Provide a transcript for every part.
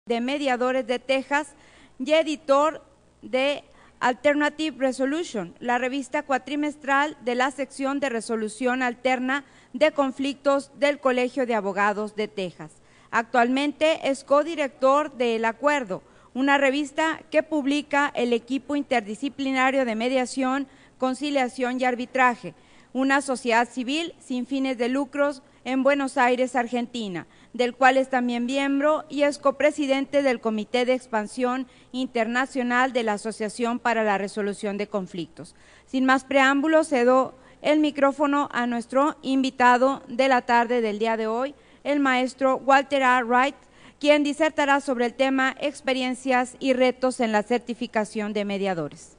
de Mediadores de Texas y editor de Alternative Resolution, la revista cuatrimestral de la sección de resolución alterna de conflictos del Colegio de Abogados de Texas. Actualmente es codirector de El Acuerdo, una revista que publica el equipo interdisciplinario de mediación, conciliación y arbitraje, una sociedad civil sin fines de lucros en Buenos Aires, Argentina, del cual es también miembro y es copresidente del Comité de Expansión Internacional de la Asociación para la Resolución de Conflictos. Sin más preámbulos, cedo el micrófono a nuestro invitado de la tarde del día de hoy, el maestro Walter A. Wright, quien disertará sobre el tema experiencias y retos en la certificación de mediadores.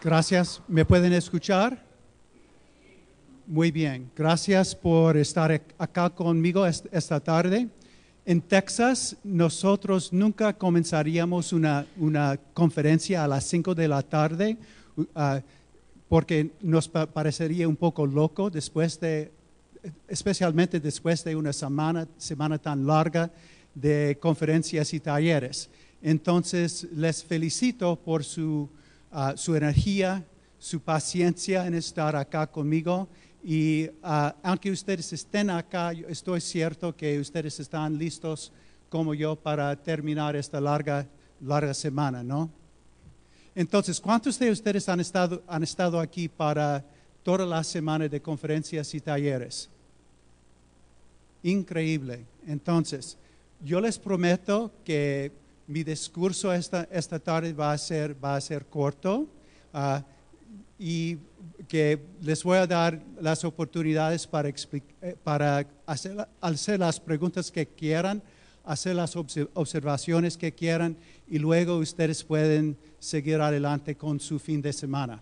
Gracias. ¿Me pueden escuchar? Muy bien. Gracias por estar acá conmigo esta tarde. En Texas, nosotros nunca comenzaríamos una conferencia a las 5 de la tarde porque nos parecería un poco loco especialmente después de una semana tan larga de conferencias y talleres. Entonces, les felicito por su energía, su paciencia en estar acá conmigo y aunque ustedes estén acá, yo estoy cierto que ustedes están listos como yo para terminar esta larga semana, ¿no? Entonces, ¿cuántos de ustedes han estado aquí para toda la semana de conferencias y talleres? Increíble. Entonces, yo les prometo que mi discurso esta tarde va a ser corto y que les voy a dar las oportunidades para hacer las preguntas que quieran, hacer las observaciones que quieran y luego ustedes pueden seguir adelante con su fin de semana.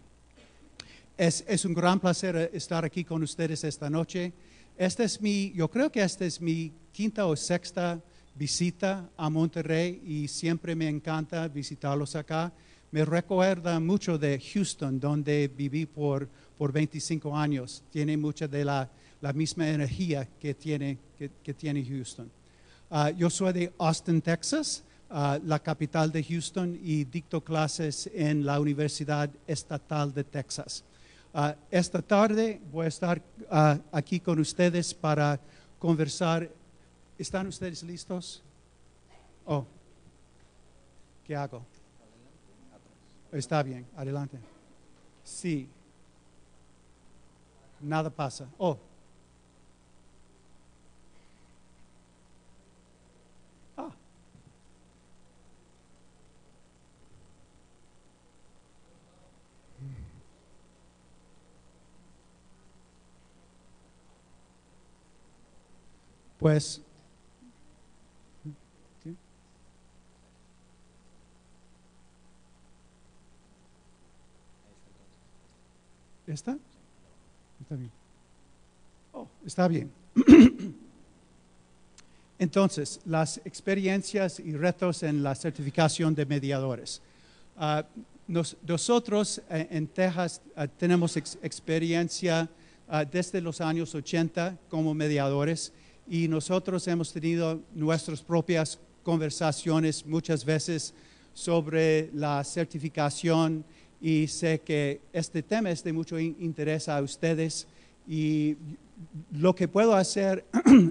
Es un gran placer estar aquí con ustedes esta noche. Yo creo que esta es mi quinta o sexta visita a Monterrey y siempre me encanta visitarlos acá. Me recuerda mucho de Houston, donde viví por 25 años. Tiene mucha de la misma energía que tiene Houston. Yo soy de Austin, Texas, la capital de Houston, y dicto clases en la Universidad Estatal de Texas. Esta tarde voy a estar aquí con ustedes para conversar. ¿Están ustedes listos? Oh, ¿qué hago? Está bien, adelante. Sí. Nada pasa. Oh. Ah. Pues ¿está? Está bien. Oh, está bien. Entonces, las experiencias y retos en la certificación de mediadores. Nosotros en Texas tenemos experiencia desde los años 80 como mediadores y nosotros hemos tenido nuestras propias conversaciones muchas veces sobre la certificación y sé que este tema es de mucho interés a ustedes y lo que puedo hacer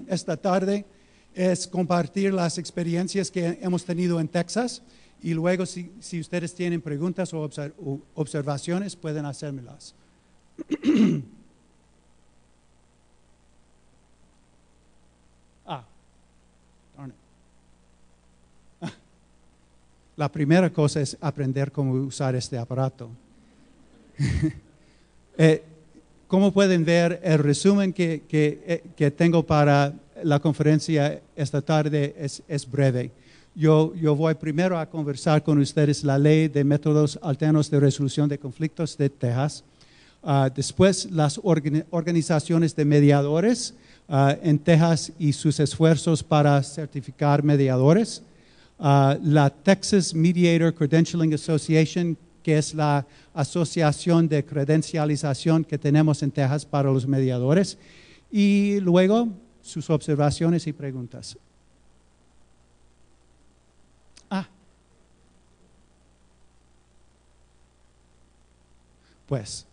esta tarde es compartir las experiencias que hemos tenido en Texas y luego si ustedes tienen preguntas o observaciones pueden hacérmelas. La primera cosa es aprender cómo usar este aparato. Como pueden ver, el resumen que tengo para la conferencia esta tarde es breve. Yo voy primero a conversar con ustedes la ley de métodos alternos de resolución de conflictos de Texas. Después, las organizaciones de mediadores en Texas y sus esfuerzos para certificar mediadores. La Texas Mediator Credentialing Association, que es la asociación de credencialización que tenemos en Texas para los mediadores, y luego sus observaciones y preguntas. Pues,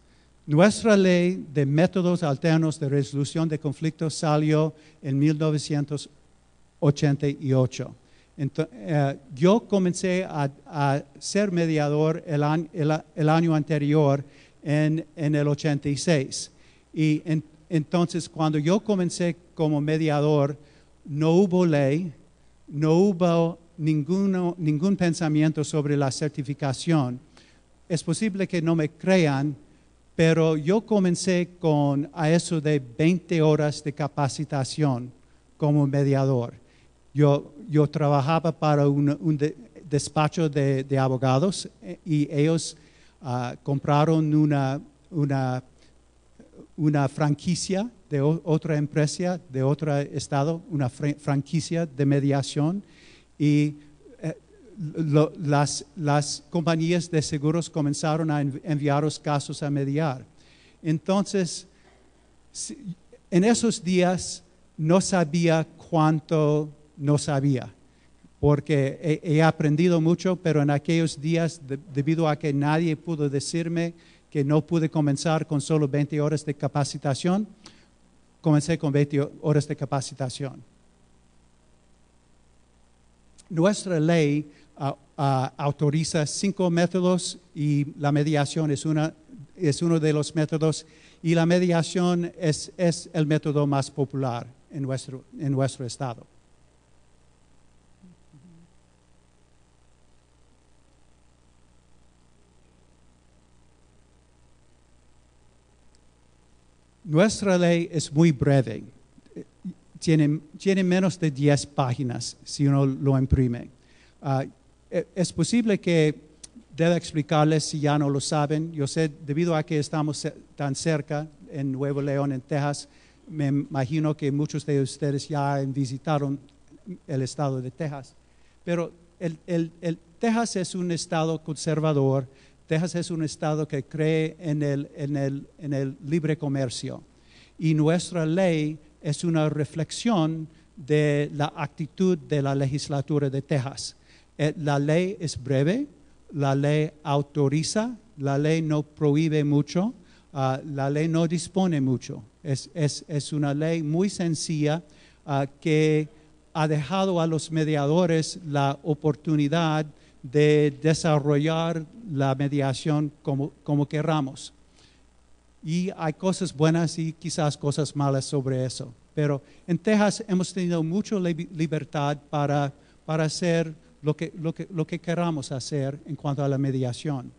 nuestra ley de métodos alternos de resolución de conflictos salió en 1988. Yo comencé a ser mediador el año anterior, en el 86. Y entonces, cuando yo comencé como mediador, no hubo ley, no hubo ningún pensamiento sobre la certificación. Es posible que no me crean, pero yo comencé a eso de 20 horas de capacitación como mediador. Yo trabajaba para un despacho de abogados y ellos compraron una franquicia de otra empresa, de otro estado, una franquicia de mediación, y las compañías de seguros comenzaron a enviar los casos a mediar. Entonces, en esos días no sabía cuánto no sabía, porque he aprendido mucho, pero en aquellos días, debido a que nadie pudo decirme que no pude comenzar con solo 20 horas de capacitación, comencé con 20 horas de capacitación. Nuestra ley autoriza 5 métodos y la mediación es uno de los métodos, y la mediación es el método más popular en nuestro estado. Nuestra ley es muy breve, tiene menos de 10 páginas si uno lo imprime. Es posible que deba explicarles si ya no lo saben. Yo sé, debido a que estamos tan cerca en Nuevo León, en Texas, me imagino que muchos de ustedes ya visitaron el estado de Texas. Pero Texas es un estado conservador. Texas es un estado que cree en el libre comercio. Y nuestra ley es una reflexión de la actitud de la legislatura de Texas. La ley es breve, la ley autoriza, la ley no prohíbe mucho, la ley no dispone mucho. Es una ley muy sencilla que ha dejado a los mediadores la oportunidad de desarrollar la mediación como queramos. Y hay cosas buenas y quizás cosas malas sobre eso. Pero en Texas hemos tenido mucha libertad para hacer lo que queramos hacer en cuanto a la mediación.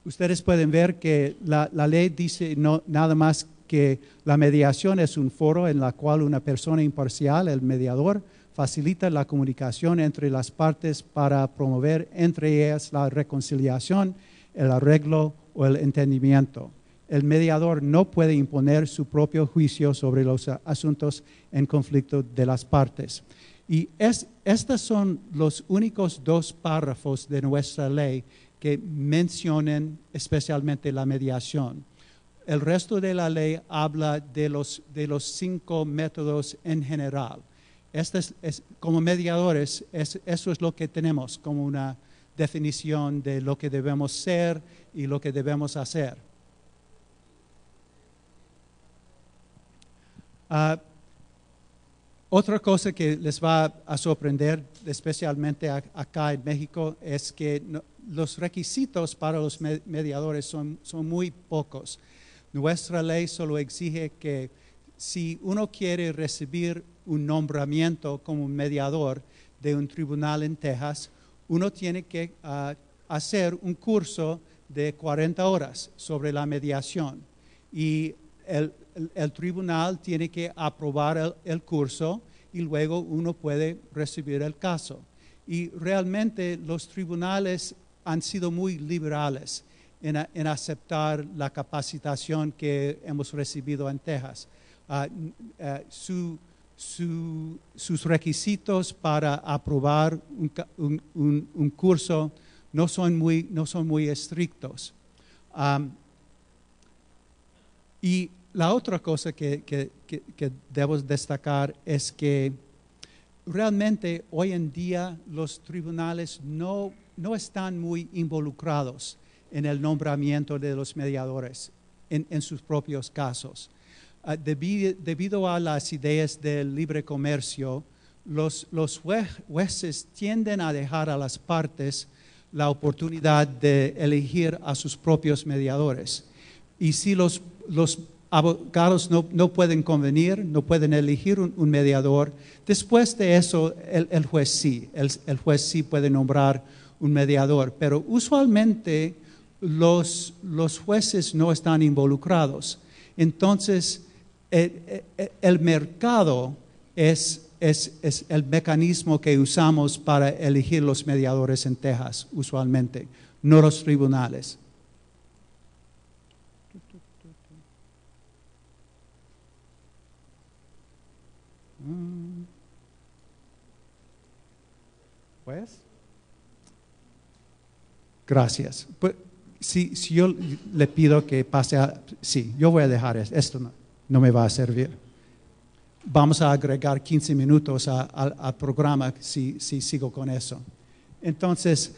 Ustedes pueden ver que la ley dice nada más que la mediación es un foro en la cual una persona imparcial, el mediador, facilita la comunicación entre las partes para promover entre ellas la reconciliación, el arreglo o el entendimiento. El mediador no puede imponer su propio juicio sobre los asuntos en conflicto de las partes. Y estos son los únicos 2 párrafos de nuestra ley que mencionan especialmente la mediación. El resto de la ley habla de los 5 métodos en general. Como mediadores, eso es lo que tenemos como una definición de lo que debemos ser y lo que debemos hacer. Otra cosa que les va a sorprender, especialmente acá en México, es que los requisitos para los mediadores son muy pocos. Nuestra ley solo exige que si uno quiere recibir un nombramiento como mediador de un tribunal en Texas, uno tiene que hacer un curso de 40 horas sobre la mediación. Y el tribunal tiene que aprobar el curso y luego uno puede recibir el caso. Y realmente los tribunales han sido muy liberales en aceptar la capacitación que hemos recibido en Texas. Sus requisitos para aprobar un curso no son muy estrictos. Y la otra cosa que debo destacar es que realmente hoy en día los tribunales no están muy involucrados en el nombramiento de los mediadores en sus propios casos. Debido a las ideas del libre comercio, los jueces tienden a dejar a las partes la oportunidad de elegir a sus propios mediadores. Y si los abogados no pueden convenir, no pueden elegir un mediador, después de eso el juez sí puede nombrar un mediador. Pero usualmente los jueces no están involucrados. Entonces, el mercado es el mecanismo que usamos para elegir los mediadores en Texas, usualmente, no los tribunales. Pues, gracias. Pues, si yo le pido que pase sí, yo voy a dejar esto, no me va a servir. Vamos a agregar 15 minutos al programa si sigo con eso. Entonces,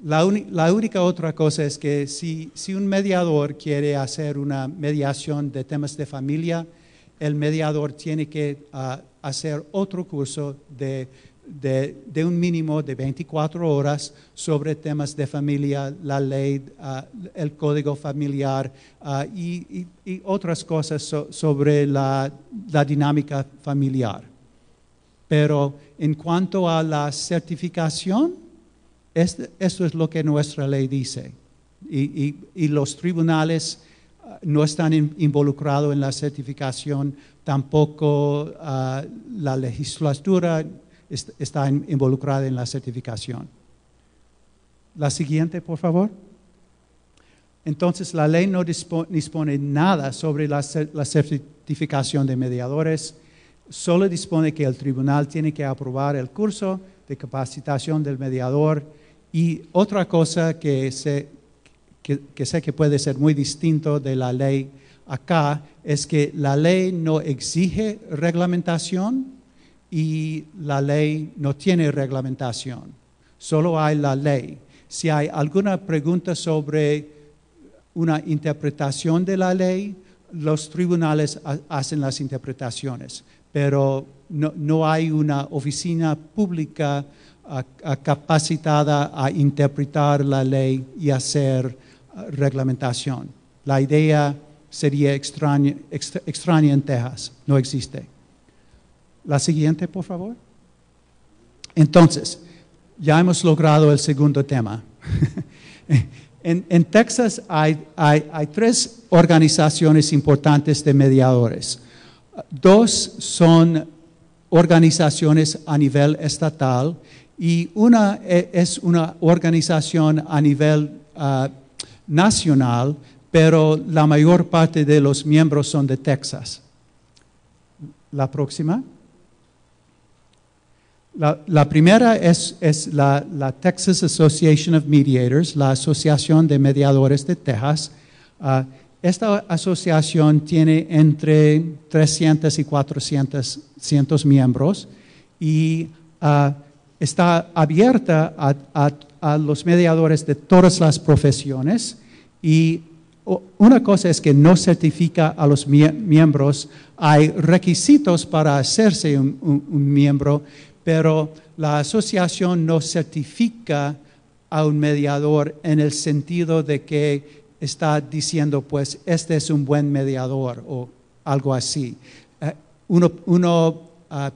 la única otra cosa es que si un mediador quiere hacer una mediación de temas de familia, el mediador tiene que hacer otro curso de un mínimo de 24 horas sobre temas de familia, la ley, el código familiar y otras cosas sobre la dinámica familiar. Pero en cuanto a la certificación, esto es lo que nuestra ley dice. Y los tribunales no están involucrados en la certificación, tampoco la legislatura está involucrada en la certificación. La siguiente, por favor. Entonces, la ley no dispone nada sobre la certificación de mediadores, solo dispone que el tribunal tiene que aprobar el curso de capacitación del mediador. Y otra cosa que sé que puede ser muy distinto de la ley acá es que la ley no exige reglamentación y la ley no tiene reglamentación, solo hay la ley. Si hay alguna pregunta sobre una interpretación de la ley, los tribunales hacen las interpretaciones, pero no hay una oficina pública capacitada a interpretar la ley y hacer reglamentación. La idea sería extraña en Texas, no existe. La siguiente, por favor. Entonces, ya hemos logrado el segundo tema. En Texas hay 3 organizaciones importantes de mediadores. 2 son organizaciones a nivel estatal y una es una organización a nivel nacional, pero la mayor parte de los miembros son de Texas. La próxima. La primera es la Texas Association of Mediators, la Asociación de Mediadores de Texas. Esta asociación tiene entre 300 y 400 miembros y está abierta a los mediadores de todas las profesiones. Y una cosa es que no certifica a los miembros, hay requisitos para hacerse un miembro, pero la asociación no certifica a un mediador en el sentido de que está diciendo, pues, este es un buen mediador o algo así. Uno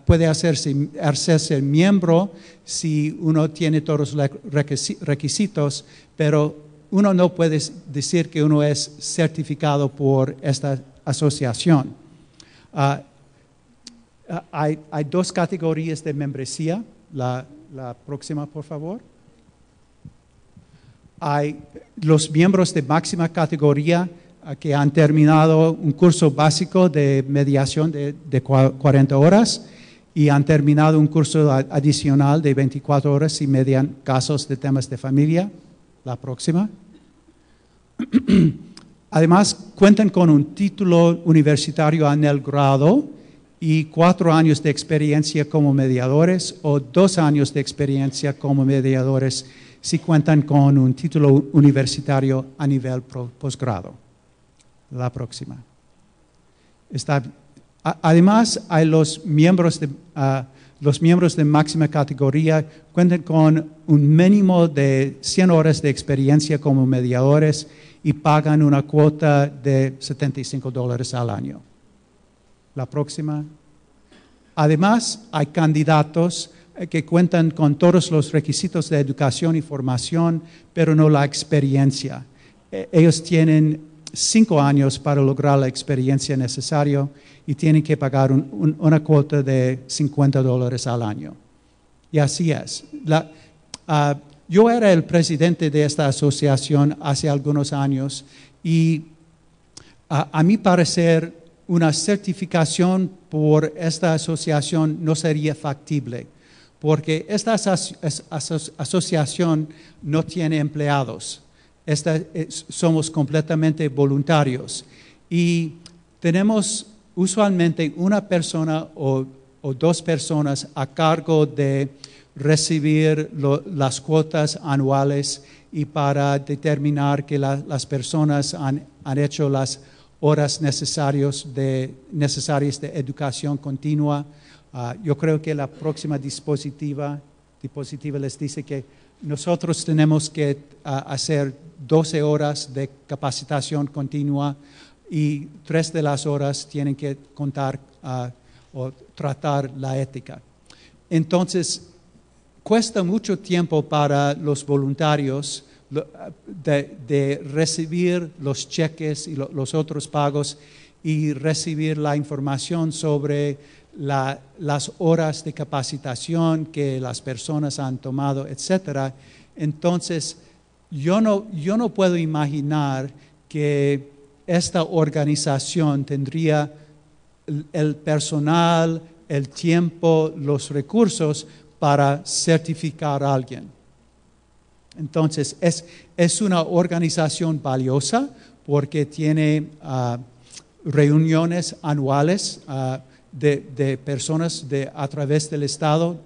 puede hacerse miembro si uno tiene todos los requisitos, pero uno no puede decir que uno es certificado por esta asociación. Hay 2 categorías de membresía. La próxima, por favor. Hay los miembros de máxima categoría que han terminado un curso básico de mediación de 40 horas y han terminado un curso adicional de 24 horas y median casos de temas de familia. La próxima. Además, cuentan con un título universitario en el grado y 4 años de experiencia como mediadores o 2 años de experiencia como mediadores si cuentan con un título universitario a nivel posgrado. La próxima. Además, hay los miembros de máxima categoría cuentan con un mínimo de 100 horas de experiencia como mediadores y pagan una cuota de $75 al año. La próxima. Además, hay candidatos que cuentan con todos los requisitos de educación y formación, pero no la experiencia. Ellos tienen 5 años para lograr la experiencia necesaria y tienen que pagar una cuota de $50 al año. Y así es. Yo era el presidente de esta asociación hace algunos años y a mi parecer una certificación por esta asociación no sería factible, porque esta asociación no tiene empleados. Somos completamente voluntarios y tenemos usualmente una persona o 2 personas a cargo de recibir las cuotas anuales y para determinar que las personas han hecho las horas necesarias de educación continua. Yo creo que la próxima diapositiva les dice que nosotros tenemos que hacer 12 horas de capacitación continua y 3 de las horas tienen que contar o tratar la ética. Entonces, cuesta mucho tiempo para los voluntarios de recibir los cheques y los otros pagos y recibir la información sobre las horas de capacitación que las personas han tomado, etc. Entonces, yo no puedo imaginar que esta organización tendría el personal, el tiempo, los recursos para certificar a alguien. Entonces, es una organización valiosa porque tiene reuniones anuales de personas a través del Estado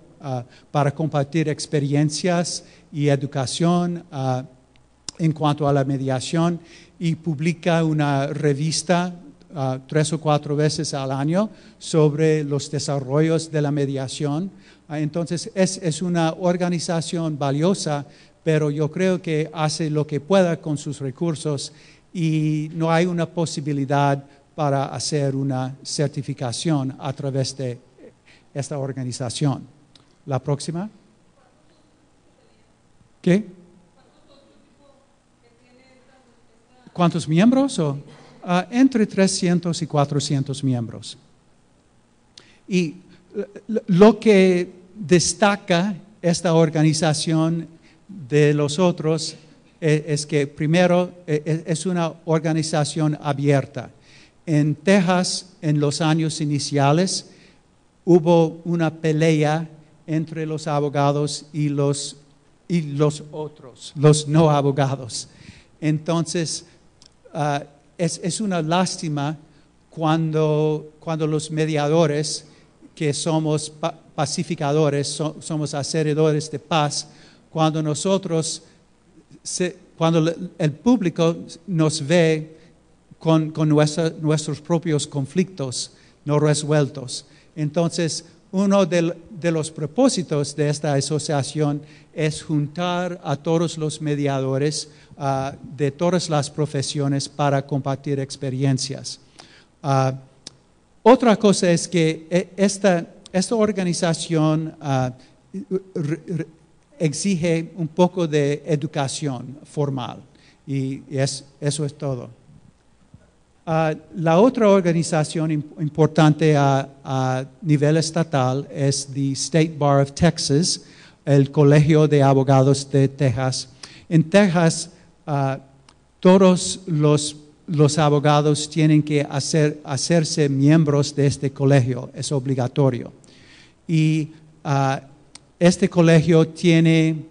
para compartir experiencias y educación en cuanto a la mediación y publica una revista 3 o 4 veces al año sobre los desarrollos de la mediación. Entonces, es una organización valiosa, pero yo creo que hace lo que pueda con sus recursos y no hay una posibilidad para hacer una certificación a través de esta organización. La próxima. ¿Qué? ¿Cuántos miembros? Entre 300 y 400 miembros. Y lo que destaca esta organización de los otros es que primero es una organización abierta. En Texas, en los años iniciales, hubo una pelea entre los abogados y los otros, los no abogados. Entonces, es una lástima cuando los mediadores, que somos pacificadores, somos hacedores de paz, cuando el público nos ve con nuestros propios conflictos no resueltos. Entonces, uno de los propósitos de esta asociación es juntar a todos los mediadores de todas las profesiones para compartir experiencias. Otra cosa es que esta organización exige un poco de educación formal y eso es todo. La otra organización importante a nivel estatal es the State Bar of Texas, el Colegio de Abogados de Texas. En Texas, todos los abogados tienen que hacerse miembros de este colegio, es obligatorio. Y este colegio tiene,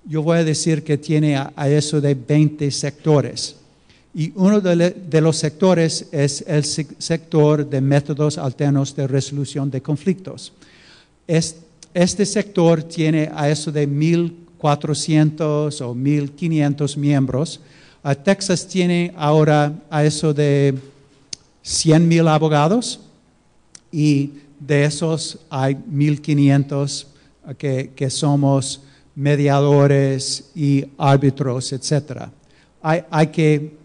yo voy a decir que tiene a eso de 20 sectores. Y uno de los sectores es el sector de métodos alternos de resolución de conflictos. Este sector tiene a eso de 1,400 o 1,500 miembros. Texas tiene ahora a eso de 100,000 abogados y de esos hay 1,500 que somos mediadores y árbitros, etc. Hay que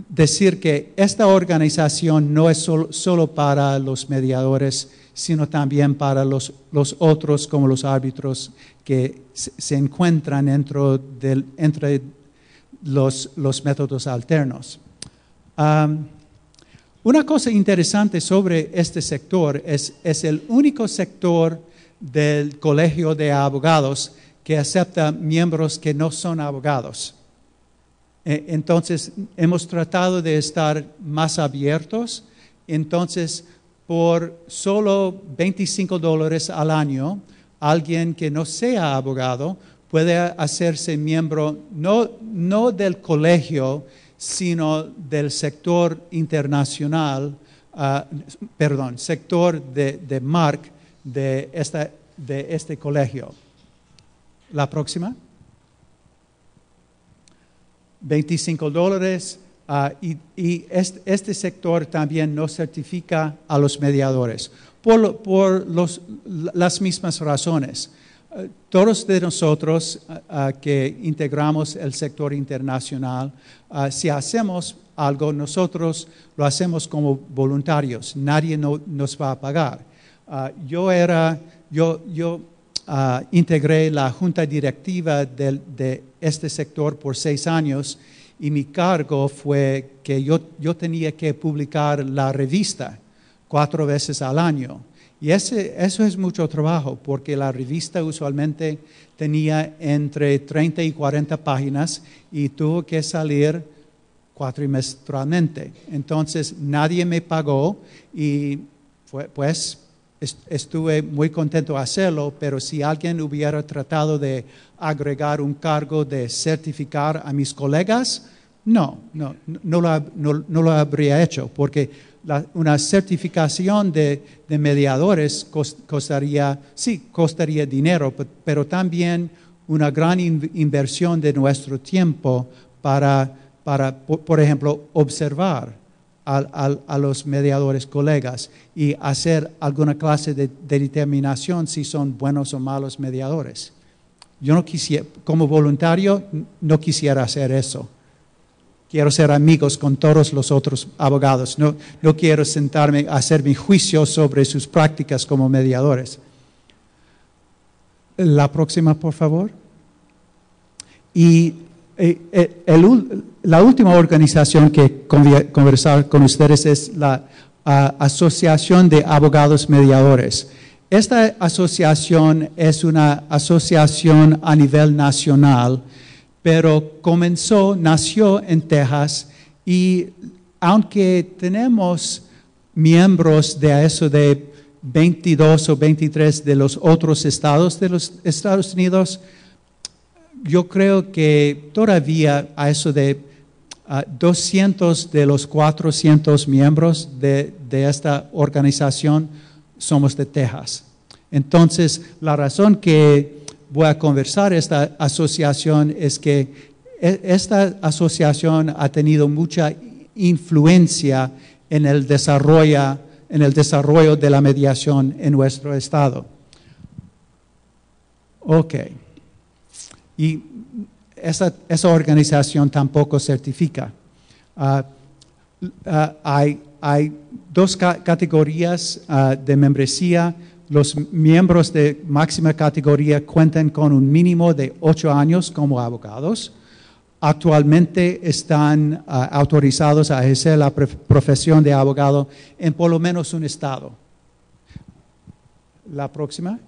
decir que esta organización no es solo para los mediadores, sino también para los otros, como los árbitros, que se encuentran entre los métodos alternos. Una cosa interesante sobre este sector es el único sector del Colegio de Abogados que acepta miembros que no son abogados. Entonces, hemos tratado de estar más abiertos. Entonces, por solo $25 al año, alguien que no sea abogado puede hacerse miembro no del colegio, sino del sector internacional, sector de MARC de este colegio. La próxima. $25 y este sector también no certifica a los mediadores por las mismas razones. Todos de nosotros que integramos el sector internacional, si hacemos algo, nosotros lo hacemos como voluntarios. Nadie nos va a pagar. Yo integré la junta directiva de este sector por 6 años y mi cargo fue que yo tenía que publicar la revista 4 veces al año. Y eso es mucho trabajo porque la revista usualmente tenía entre 30 y 40 páginas y tuvo que salir cuatrimestralmente. Entonces nadie me pagó y pues estuve muy contento de hacerlo, pero si alguien hubiera tratado de agregar un cargo de certificar a mis colegas, no lo habría hecho, porque una certificación de mediadores costaría dinero, pero también una gran inversión de nuestro tiempo para por ejemplo, observar a los mediadores colegas y hacer alguna clase de determinación si son buenos o malos mediadores. Yo no quisiera, como voluntario, no quisiera hacer eso. Quiero ser amigos con todos los otros abogados. No quiero sentarme a hacer mi juicio sobre sus prácticas como mediadores. La próxima, por favor. Y la última organización que conversar con ustedes es la Asociación de Abogados Mediadores. Esta asociación es una asociación a nivel nacional, pero nació en Texas y aunque tenemos miembros de eso de 22 o 23 de los otros estados de los Estados Unidos, yo creo que todavía a eso de 200 de los 400 miembros de esta organización somos de Texas. Entonces, la razón que voy a conversar esta asociación es que esta asociación ha tenido mucha influencia en el desarrollo de la mediación en nuestro estado. Ok. Y esa organización tampoco certifica. Hay 2 categorías de membresía. Los miembros de máxima categoría cuentan con un mínimo de 8 años como abogados. Actualmente están autorizados a ejercer la profesión de abogado en por lo menos un estado. La próxima.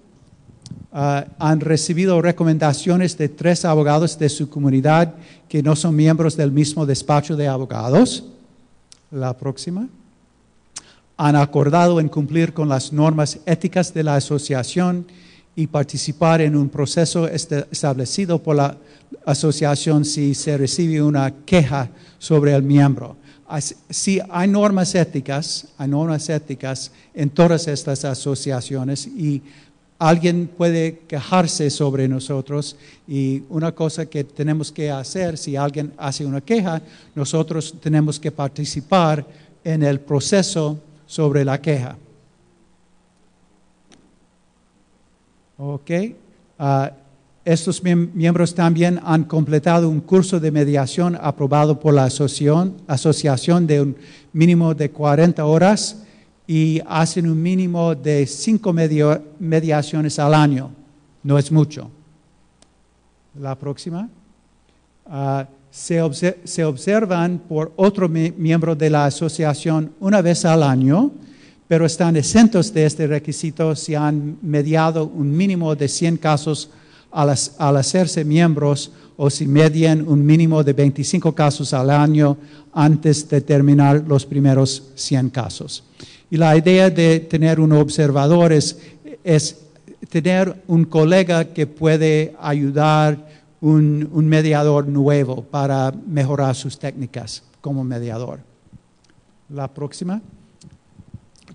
Han recibido recomendaciones de 3 abogados de su comunidad que no son miembros del mismo despacho de abogados. La próxima. han acordado en cumplir con las normas éticas de la asociación y participar en un proceso establecido por la asociación si se recibe una queja sobre el miembro. Si hay normas éticas en todas estas asociaciones y alguien puede quejarse sobre nosotros, y una cosa que tenemos que hacer, si alguien hace una queja, nosotros tenemos que participar en el proceso sobre la queja. Ok. Estos miembros también han completado un curso de mediación aprobado por la asociación de un mínimo de 40 horas y hacen un mínimo de 5 mediaciones al año. No es mucho. La próxima. Se observan por otro miembro de la asociación una vez al año, pero están exentos de este requisito si han mediado un mínimo de 100 casos al hacerse miembros o si median un mínimo de 25 casos al año antes de terminar los primeros 100 casos. Y la idea de tener un observador es tener un colega que puede ayudar un mediador nuevo para mejorar sus técnicas como mediador. La próxima.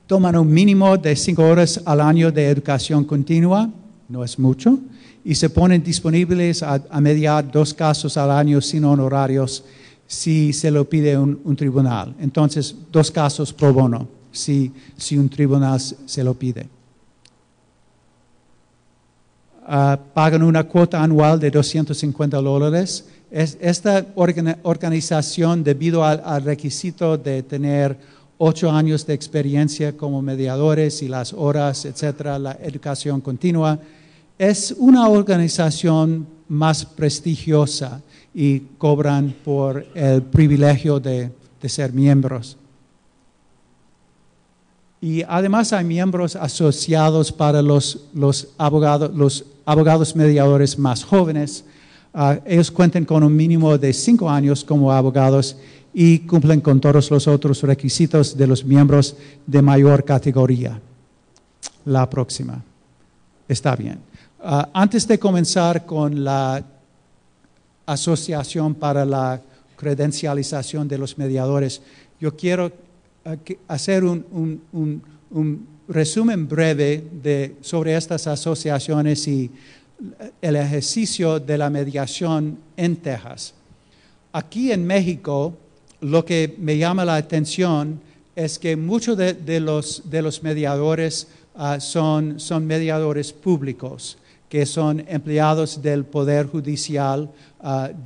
Toman un mínimo de 5 horas al año de educación continua, no es mucho, y se ponen disponibles a mediar 2 casos al año sin honorarios si se lo pide un tribunal. Entonces, 2 casos pro bono si un tribunal se lo pide. Pagan una cuota anual de $250. Esta organización, debido al requisito de tener 8 años de experiencia como mediadores y las horas, etcétera, la educación continua, es una organización más prestigiosa y cobran por el privilegio de ser miembros. Y además hay miembros asociados para los abogados mediadores más jóvenes. Ellos cuentan con un mínimo de 5 años como abogados y cumplen con todos los otros requisitos de los miembros de mayor categoría. La próxima. Está bien. Antes de comenzar con la Asociación para la Credencialización de los Mediadores, yo quiero hacer un resumen breve sobre estas asociaciones y el ejercicio de la mediación en Texas. Aquí en México, lo que me llama la atención es que muchos de los mediadores son mediadores públicos, que son empleados del Poder Judicial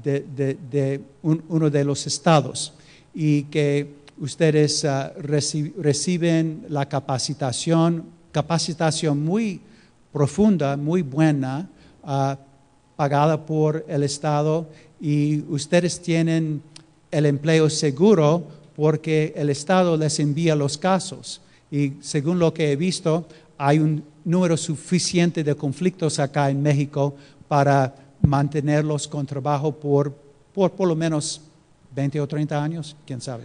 de uno de los estados, y que ustedes reciben la capacitación muy profunda, muy buena, pagada por el Estado, y ustedes tienen el empleo seguro porque el Estado les envía los casos. Y según lo que he visto, hay un número suficiente de conflictos acá en México para mantenerlos con trabajo por lo menos 20 o 30 años, quién sabe.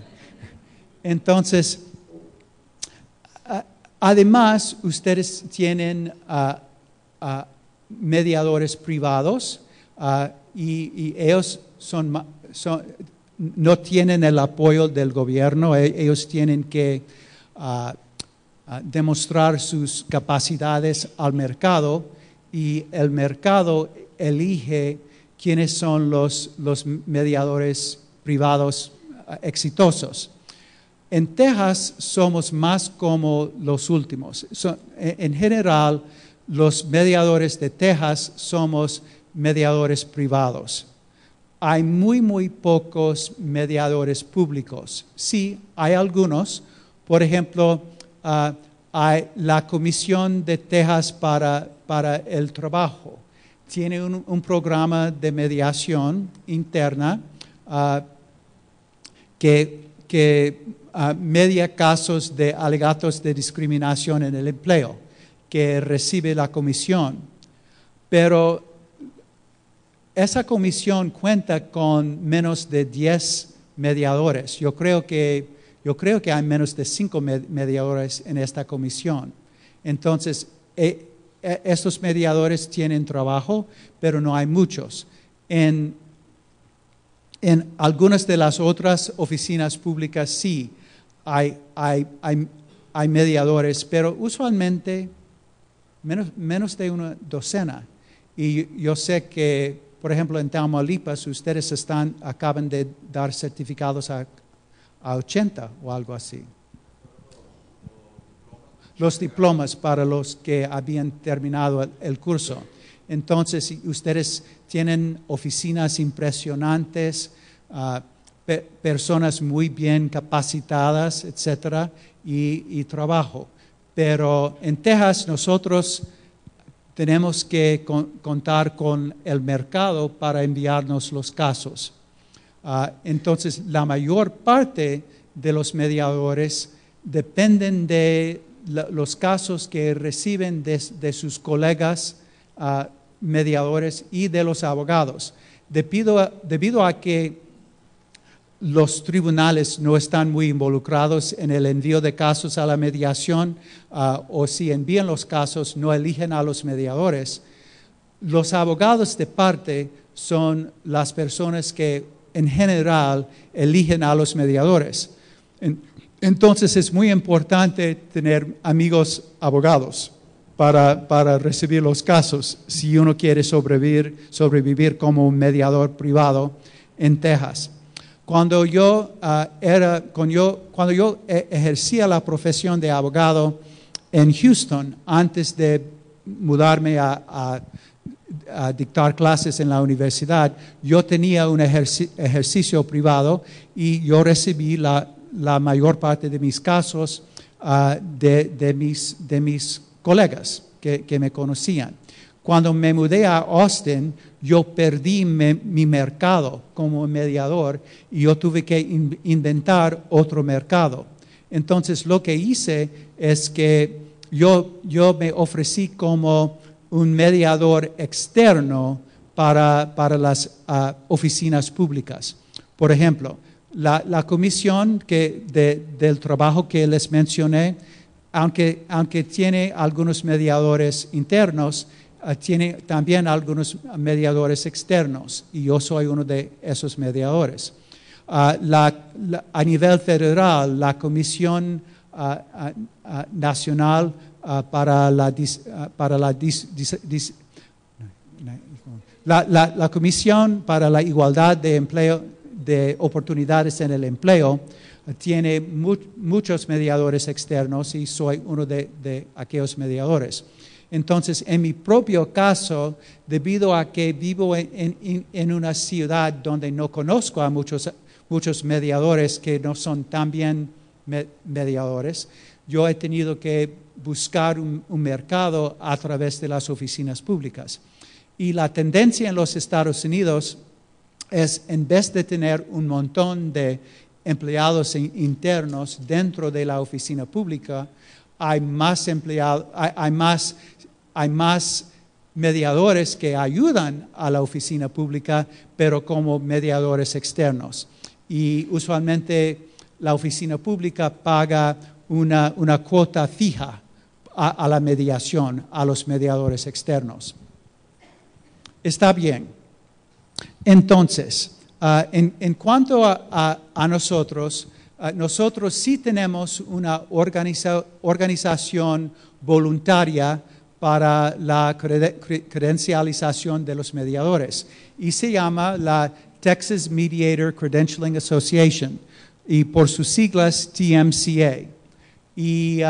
Entonces, además, ustedes tienen mediadores privados y ellos no tienen el apoyo del gobierno. Ellos tienen que demostrar sus capacidades al mercado, y el mercado elige quiénes son los mediadores privados exitosos. En Texas somos más como los últimos. En general, los mediadores de Texas somos mediadores privados. Hay muy pocos mediadores públicos. Sí, hay algunos. Por ejemplo, hay la Comisión de Texas para el Trabajo. Tiene un programa de mediación interna que media casos de alegatos de discriminación en el empleo que recibe la comisión. Pero esa comisión cuenta con menos de 10 mediadores. Yo creo que Yo creo que hay menos de 5 mediadores en esta comisión. Entonces, estos mediadores tienen trabajo, pero no hay muchos. En algunas de las otras oficinas públicas sí hay mediadores, pero usualmente menos de una docena. Y yo sé que, por ejemplo, en Tamaulipas, ustedes acaban de dar certificados a 80 o algo así. Los diplomas para los que habían terminado el curso. Entonces, ustedes tienen oficinas impresionantes, personas muy bien capacitadas, etcétera, y trabajo. Pero en Texas nosotros tenemos que contar con el mercado para enviarnos los casos. Entonces, la mayor parte de los mediadores dependen de los casos que reciben de sus colegas mediadores y de los abogados. Debido a que los tribunales no están muy involucrados en el envío de casos a la mediación, o si envían los casos, no eligen a los mediadores. Los abogados de parte son las personas que en general eligen a los mediadores. Entonces es muy importante tener amigos abogados para recibir los casos si uno quiere sobrevivir como un mediador privado en Texas. Cuando yo ejercía la profesión de abogado en Houston, antes de mudarme a dictar clases en la universidad, yo tenía un ejercicio privado y yo recibí la mayor parte de mis casos de mis colegas que me conocían. Cuando me mudé a Austin, yo perdí mi mercado como mediador y yo tuve que inventar otro mercado. Entonces, lo que hice es que yo me ofrecí como un mediador externo para las oficinas públicas. Por ejemplo, la comisión del trabajo que les mencioné, aunque tiene algunos mediadores internos, tiene también algunos mediadores externos, y yo soy uno de esos mediadores. A nivel federal, la Comisión Nacional para la Comisión para la Igualdad de Oportunidades en el Empleo tiene muchos mediadores externos y soy uno de aquellos mediadores. Entonces, en mi propio caso, debido a que vivo en una ciudad donde no conozco a muchos mediadores que no son tan bien mediadores, yo he tenido que buscar un mercado a través de las oficinas públicas. Y la tendencia en los Estados Unidos es, en vez de tener un montón de empleados internos dentro de la oficina pública, hay más mediadores que ayudan a la oficina pública, pero como mediadores externos. Y usualmente la oficina pública paga una cuota fija a la mediación, a los mediadores externos. Está bien. Entonces, en cuanto a nosotros, nosotros sí tenemos una organización voluntaria para la credencialización de los mediadores y se llama la Texas Mediator Credentialing Association y por sus siglas TMCA. Y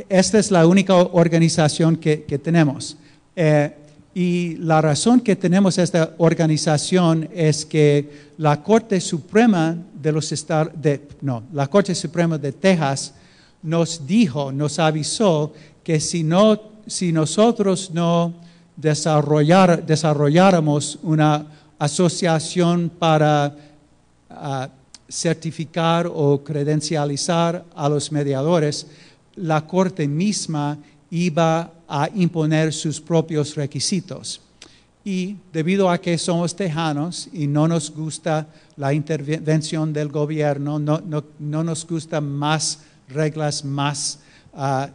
esta es la única organización que tenemos. Y la razón que tenemos esta organización es que la Corte Suprema la Corte Suprema de Texas nos avisó que si nosotros no desarrolláramos una asociación para certificar o credencializar a los mediadores, la Corte misma iba a imponer sus propios requisitos. Y debido a que somos tejanos y no nos gusta la intervención del gobierno, no nos gusta más reglas, más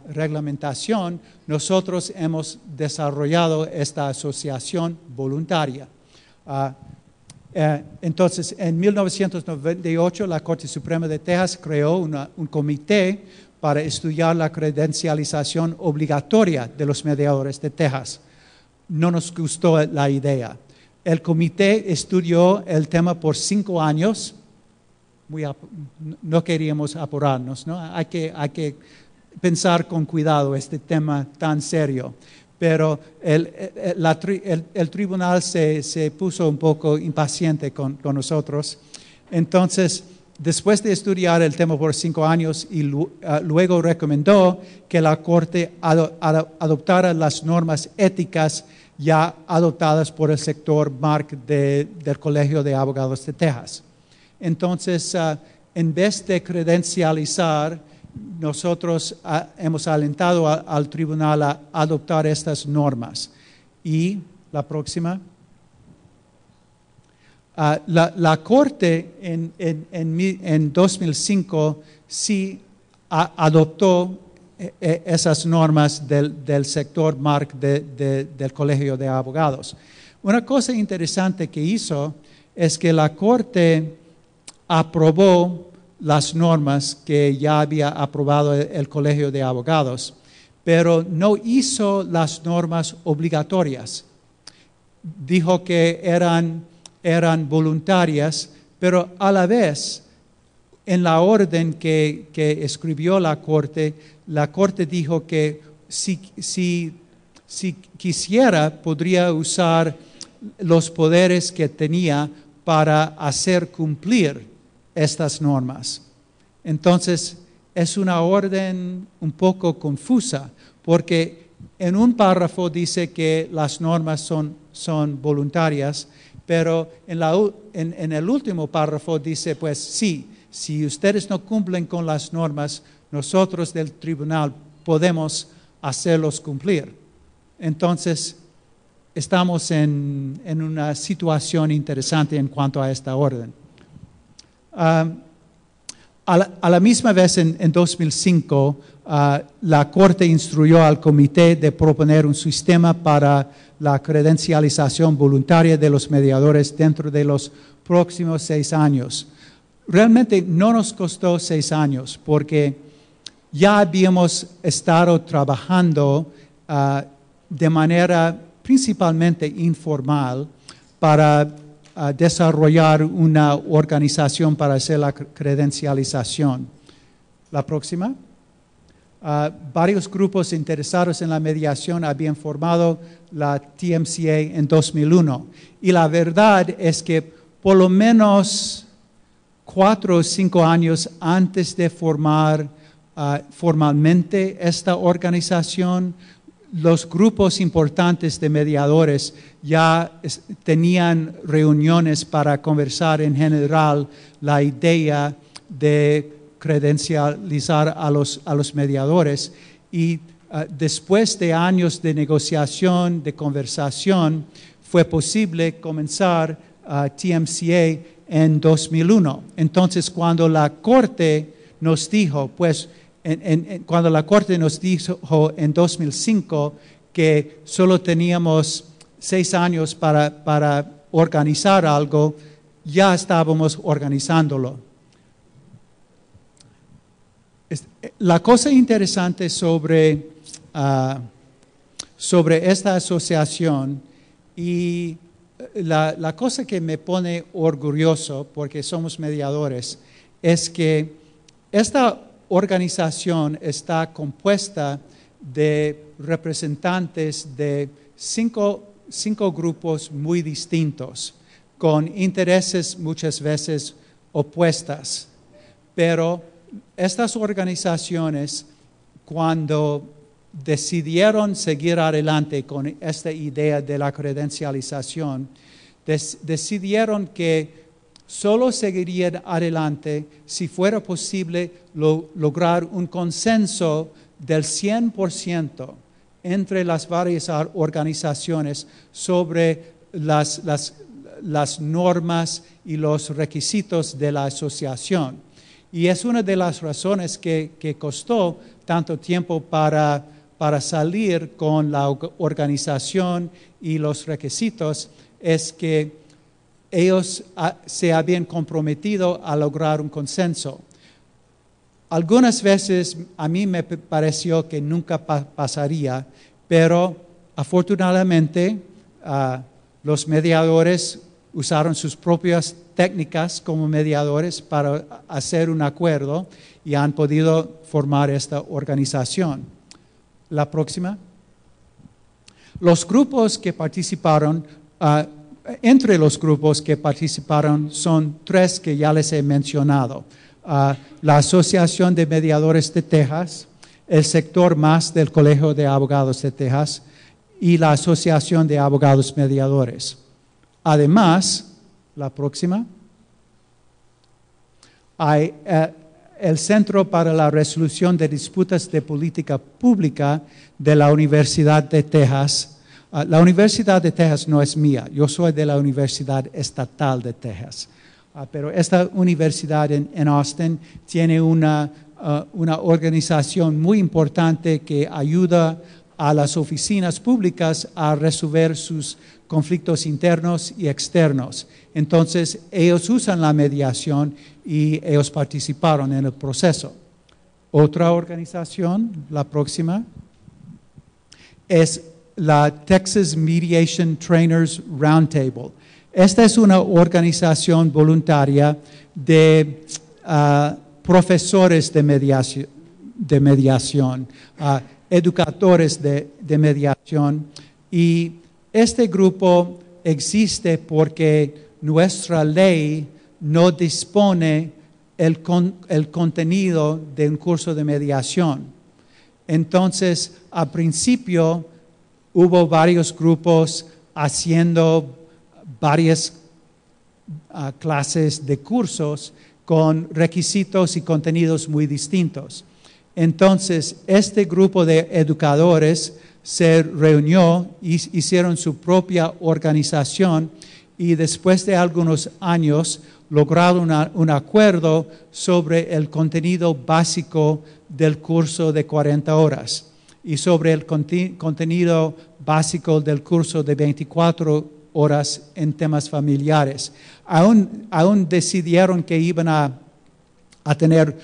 reglamentación, nosotros hemos desarrollado esta asociación voluntaria. Entonces, en 1998, la Corte Suprema de Texas creó un comité para estudiar la credencialización obligatoria de los mediadores de Texas. No nos gustó la idea. El comité estudió el tema por 5 años. No queríamos apurarnos, ¿no? Hay que pensar con cuidado este tema tan serio. Pero el tribunal se puso un poco impaciente con nosotros. Entonces, después de estudiar el tema por 5 años y luego recomendó que la Corte adoptara las normas éticas ya adoptadas por el sector MARC del Colegio de Abogados de Texas. Entonces, en vez de credencializar, nosotros hemos alentado al tribunal a adoptar estas normas. Y la próxima. La Corte en 2005 sí adoptó esas normas del sector MARC del Colegio de Abogados. Una cosa interesante que hizo es que la Corte aprobó las normas que ya había aprobado el Colegio de Abogados, pero no hizo las normas obligatorias. Dijo que eran voluntarias, pero a la vez, en la orden que escribió la Corte dijo que si quisiera, podría usar los poderes que tenía para hacer cumplir estas normas. Entonces, es una orden un poco confusa, porque en un párrafo dice que las normas son voluntarias, pero en el último párrafo dice, pues sí, si ustedes no cumplen con las normas, nosotros del tribunal podemos hacerlos cumplir. Entonces, estamos en una situación interesante en cuanto a esta orden. A la misma vez, en 2005, la Corte instruyó al comité de proponer un sistema para la credencialización voluntaria de los mediadores dentro de los próximos 6 años. Realmente no nos costó 6 años porque ya habíamos estado trabajando de manera principalmente informal para desarrollar una organización para hacer la credencialización. La próxima. Varios grupos interesados en la mediación habían formado la TMCA en 2001. Y la verdad es que por lo menos 4 o 5 años antes de formar formalmente esta organización, los grupos importantes de mediadores ya tenían reuniones para conversar en general la idea de credencializar a los mediadores y después de años de negociación, de conversación, fue posible comenzar TMCA en 2001. Entonces, cuando la Corte nos dijo, cuando la Corte nos dijo en 2005 que solo teníamos 6 años para organizar algo, ya estábamos organizándolo. La cosa interesante sobre esta asociación y la cosa que me pone orgulloso, porque somos mediadores, es que esta organización está compuesta de representantes de 5 grupos muy distintos, con intereses muchas veces opuestas. Pero estas organizaciones, cuando decidieron seguir adelante con esta idea de la credencialización, decidieron que solo seguirían adelante si fuera posible lograr un consenso del 100% entre las varias organizaciones sobre las normas y los requisitos de la asociación. Y es una de las razones que costó tanto tiempo para salir con la organización y los requisitos, es que ellos se habían comprometido a lograr un consenso. Algunas veces a mí me pareció que nunca pasaría, pero afortunadamente los mediadores usaron sus propias técnicas como mediadores para hacer un acuerdo y han podido formar esta organización. La próxima. Los grupos que participaron, entre los grupos que participaron son 3 que ya les he mencionado. La Asociación de Mediadores de Texas, el sector MAS del Colegio de Abogados de Texas y la Asociación de Abogados Mediadores. Además, la próxima, hay el Centro para la Resolución de Disputas de Política Pública de la Universidad de Texas. La Universidad de Texas no es mía, yo soy de la Universidad Estatal de Texas. Pero esta universidad en Austin tiene una organización muy importante que ayuda a las oficinas públicas a resolver sus conflictos internos y externos. Entonces, ellos usan la mediación y ellos participaron en el proceso. Otra organización, la próxima, es la Texas Mediation Trainers Roundtable. Esta es una organización voluntaria de profesores de mediación, educadores de mediación, y este grupo existe porque nuestra ley no dispone el contenido de un curso de mediación. Entonces, al principio hubo varios grupos haciendo varias clases de cursos con requisitos y contenidos muy distintos. Entonces, este grupo de educadores se reunió, hicieron su propia organización y después de algunos años lograron un acuerdo sobre el contenido básico del curso de 40 horas y sobre el contenido básico del curso de 24 horas en temas familiares. Aún decidieron que iban a tener,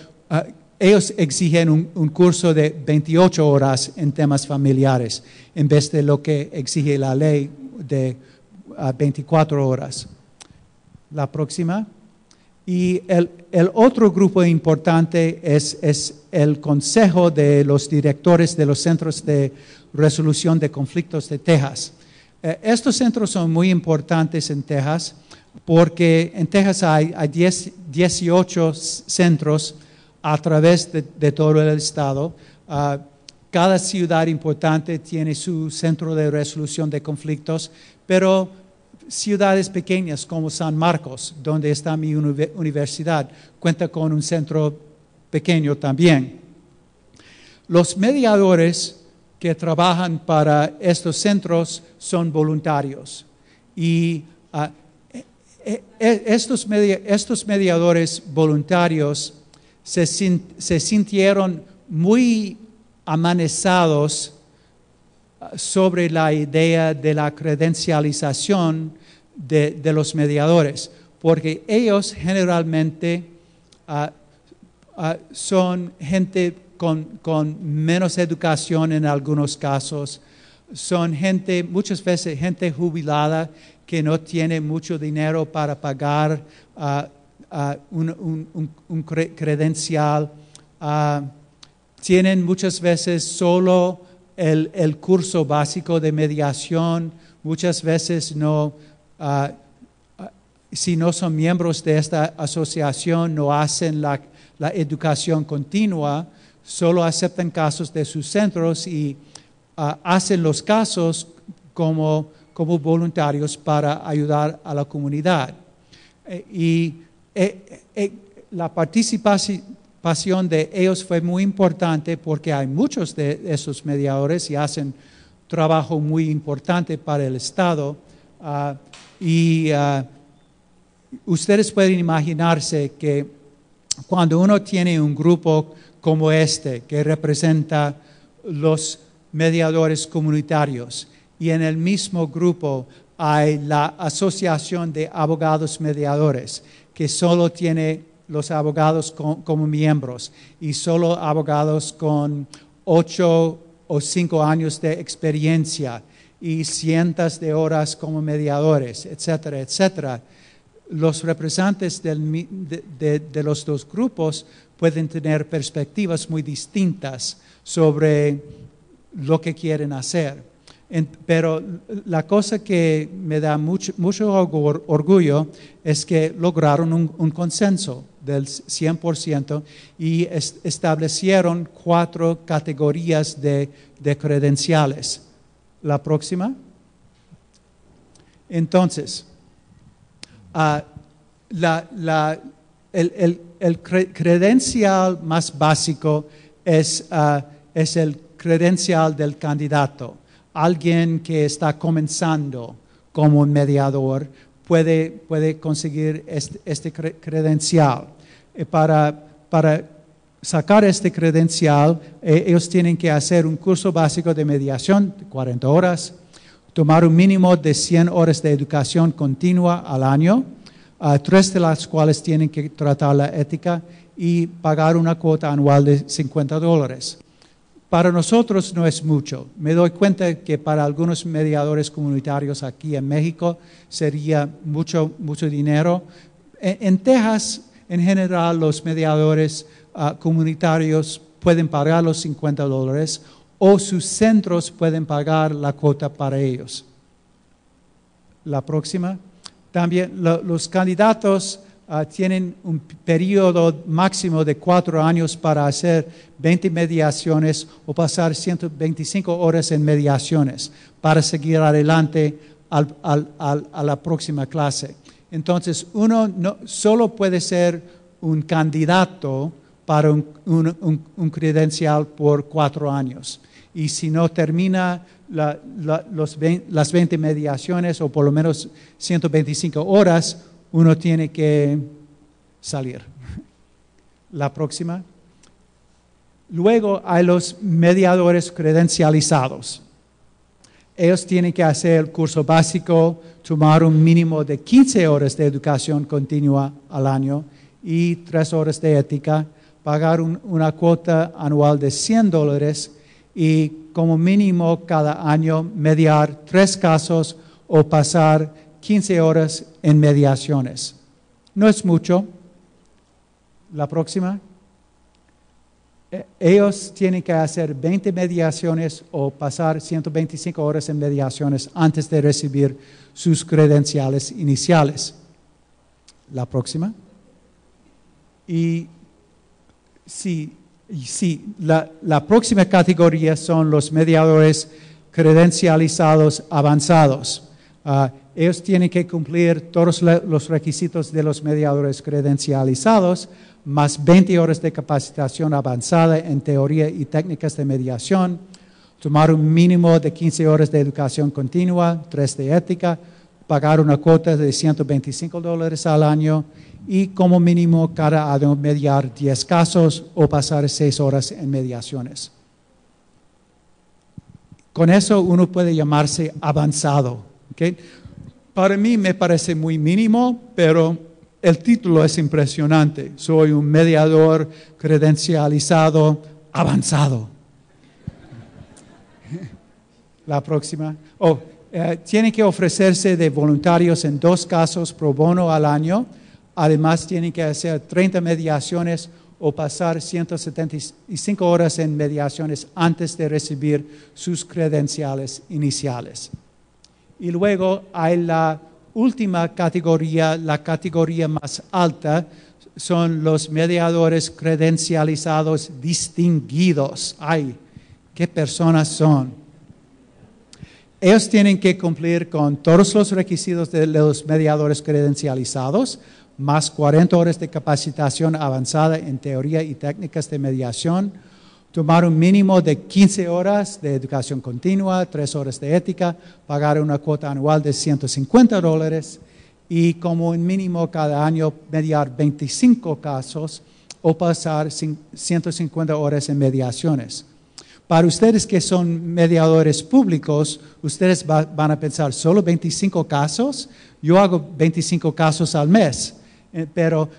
ellos exigen un curso de 28 horas en temas familiares, en vez de lo que exige la ley de 24 horas. La próxima. Y el otro grupo importante es el Consejo de los Directores de los Centros de Resolución de Conflictos de Texas. Estos centros son muy importantes en Texas porque en Texas hay 18 centros a través de todo el estado. Cada ciudad importante tiene su centro de resolución de conflictos, pero ciudades pequeñas como San Marcos, donde está mi universidad, cuenta con un centro pequeño también. Los mediadores que trabajan para estos centros son voluntarios y estos mediadores voluntarios se sintieron muy amenazados sobre la idea de la credencialización de los mediadores, porque ellos generalmente son gente con menos educación en algunos casos, son muchas veces gente jubilada que no tiene mucho dinero para pagar un credencial, tienen muchas veces solo el curso básico de mediación, muchas veces si no son miembros de esta asociación, no hacen la educación continua, solo aceptan casos de sus centros y hacen los casos como voluntarios para ayudar a la comunidad. La participación de ellos fue muy importante porque hay muchos de esos mediadores y hacen trabajo muy importante para el Estado, Ustedes pueden imaginarse que cuando uno tiene un grupo como este, que representa los mediadores comunitarios, y en el mismo grupo hay la Asociación de Abogados Mediadores, que solo tiene los abogados como miembros, y solo abogados con 8 o 5 años de experiencia, y cientos de horas como mediadores, etcétera, etcétera. Los representantes de los dos grupos pueden tener perspectivas muy distintas sobre lo que quieren hacer. Pero la cosa que me da mucho orgullo es que lograron un consenso del 100% y establecieron 4 categorías de credenciales. La próxima. Entonces, el credencial más básico es el credencial del candidato. Alguien que está comenzando como un mediador puede conseguir este credencial. Para sacar este credencial, ellos tienen que hacer un curso básico de mediación de 40 horas, tomar un mínimo de 100 horas de educación continua al año, 3 de las cuales tienen que tratar la ética y pagar una cuota anual de $50. Para nosotros no es mucho. Me doy cuenta que para algunos mediadores comunitarios aquí en México sería mucho dinero. En Texas, en general, los mediadores comunitarios pueden pagar los $50 o sus centros pueden pagar la cuota para ellos. La próxima. También los candidatos tienen un periodo máximo de 4 años para hacer 20 mediaciones o pasar 125 horas en mediaciones para seguir adelante a la próxima clase. Entonces, uno no solo puede ser un candidato para un credencial por 4 años. Y si no termina las 20 mediaciones o por lo menos 125 horas, uno tiene que salir. La próxima. Luego hay los mediadores credencializados. Ellos tienen que hacer el curso básico, tomar un mínimo de 15 horas de educación continua al año y 3 horas de ética, pagar una cuota anual de $100 y como mínimo cada año mediar 3 casos o pasar 15 horas en mediaciones. No es mucho. La próxima. Ellos tienen que hacer 20 mediaciones o pasar 125 horas en mediaciones antes de recibir sus credenciales iniciales. La próxima. Y la próxima categoría son los mediadores credencializados avanzados. Ellos tienen que cumplir todos los requisitos de los mediadores credencializados, más 20 horas de capacitación avanzada en teoría y técnicas de mediación, tomar un mínimo de 15 horas de educación continua, 3 de ética, pagar una cuota de $125 al año y como mínimo cada año mediar 10 casos o pasar 6 horas en mediaciones. Con eso uno puede llamarse avanzado. ¿Okay? Para mí me parece muy mínimo, pero el título es impresionante. Soy un mediador credencializado avanzado. La próxima. Tienen que ofrecerse de voluntarios en 2 casos pro bono al año. Además, tienen que hacer 30 mediaciones o pasar 175 horas en mediaciones antes de recibir sus credenciales iniciales. Y luego hay la última categoría, la categoría más alta, son los mediadores credencializados distinguidos. ¡Ay! ¿Qué personas son? Ellos tienen que cumplir con todos los requisitos de los mediadores credencializados, más 40 horas de capacitación avanzada en teoría y técnicas de mediación, tomar un mínimo de 15 horas de educación continua, 3 horas de ética, pagar una cuota anual de $150 y como un mínimo cada año mediar 25 casos o pasar 150 horas en mediaciones. Para ustedes que son mediadores públicos, ustedes van a pensar, ¿solo 25 casos? Yo hago 25 casos al mes, pero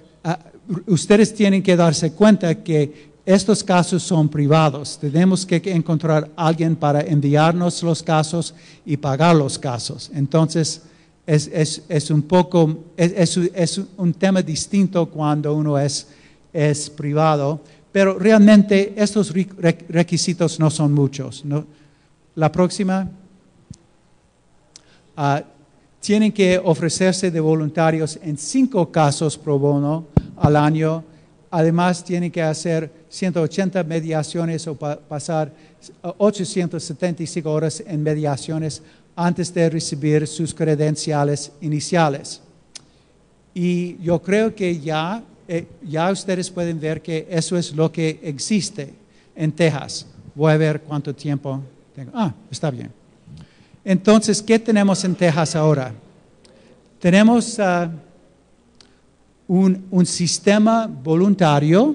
ustedes tienen que darse cuenta que estos casos son privados. Tenemos que encontrar a alguien para enviarnos los casos y pagar los casos. Entonces, es un tema distinto cuando uno es privado, pero realmente estos requisitos no son muchos, ¿no? La próxima. Tienen que ofrecerse de voluntarios en 5 casos pro bono al año. Además, tienen que hacer 180 mediaciones o pasar 875 horas en mediaciones antes de recibir sus credenciales iniciales. Y yo creo que ya ustedes pueden ver que eso es lo que existe en Texas. Voy a ver cuánto tiempo tengo. Está bien. Entonces, ¿qué tenemos en Texas ahora? Tenemos un sistema voluntario,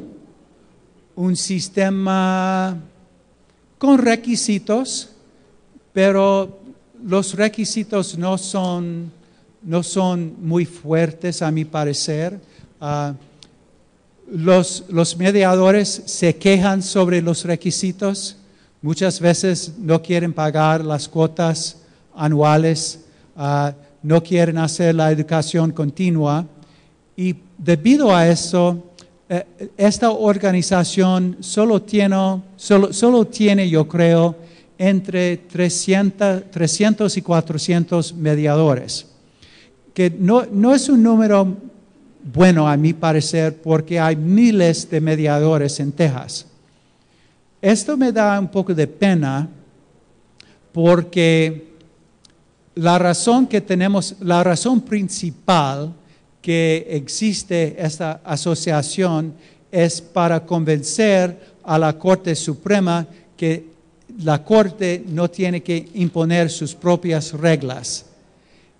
un sistema con requisitos, pero los requisitos no son muy fuertes a mi parecer. Los mediadores se quejan sobre los requisitos. Muchas veces no quieren pagar las cuotas anuales, no quieren hacer la educación continua y debido a eso, esta organización solo tiene, yo creo, entre 300 y 400 mediadores, que no es un número bueno a mi parecer porque hay miles de mediadores en Texas. Esto me da un poco de pena porque la razón principal que existe esta asociación es para convencer a la Corte Suprema que la Corte no tiene que imponer sus propias reglas.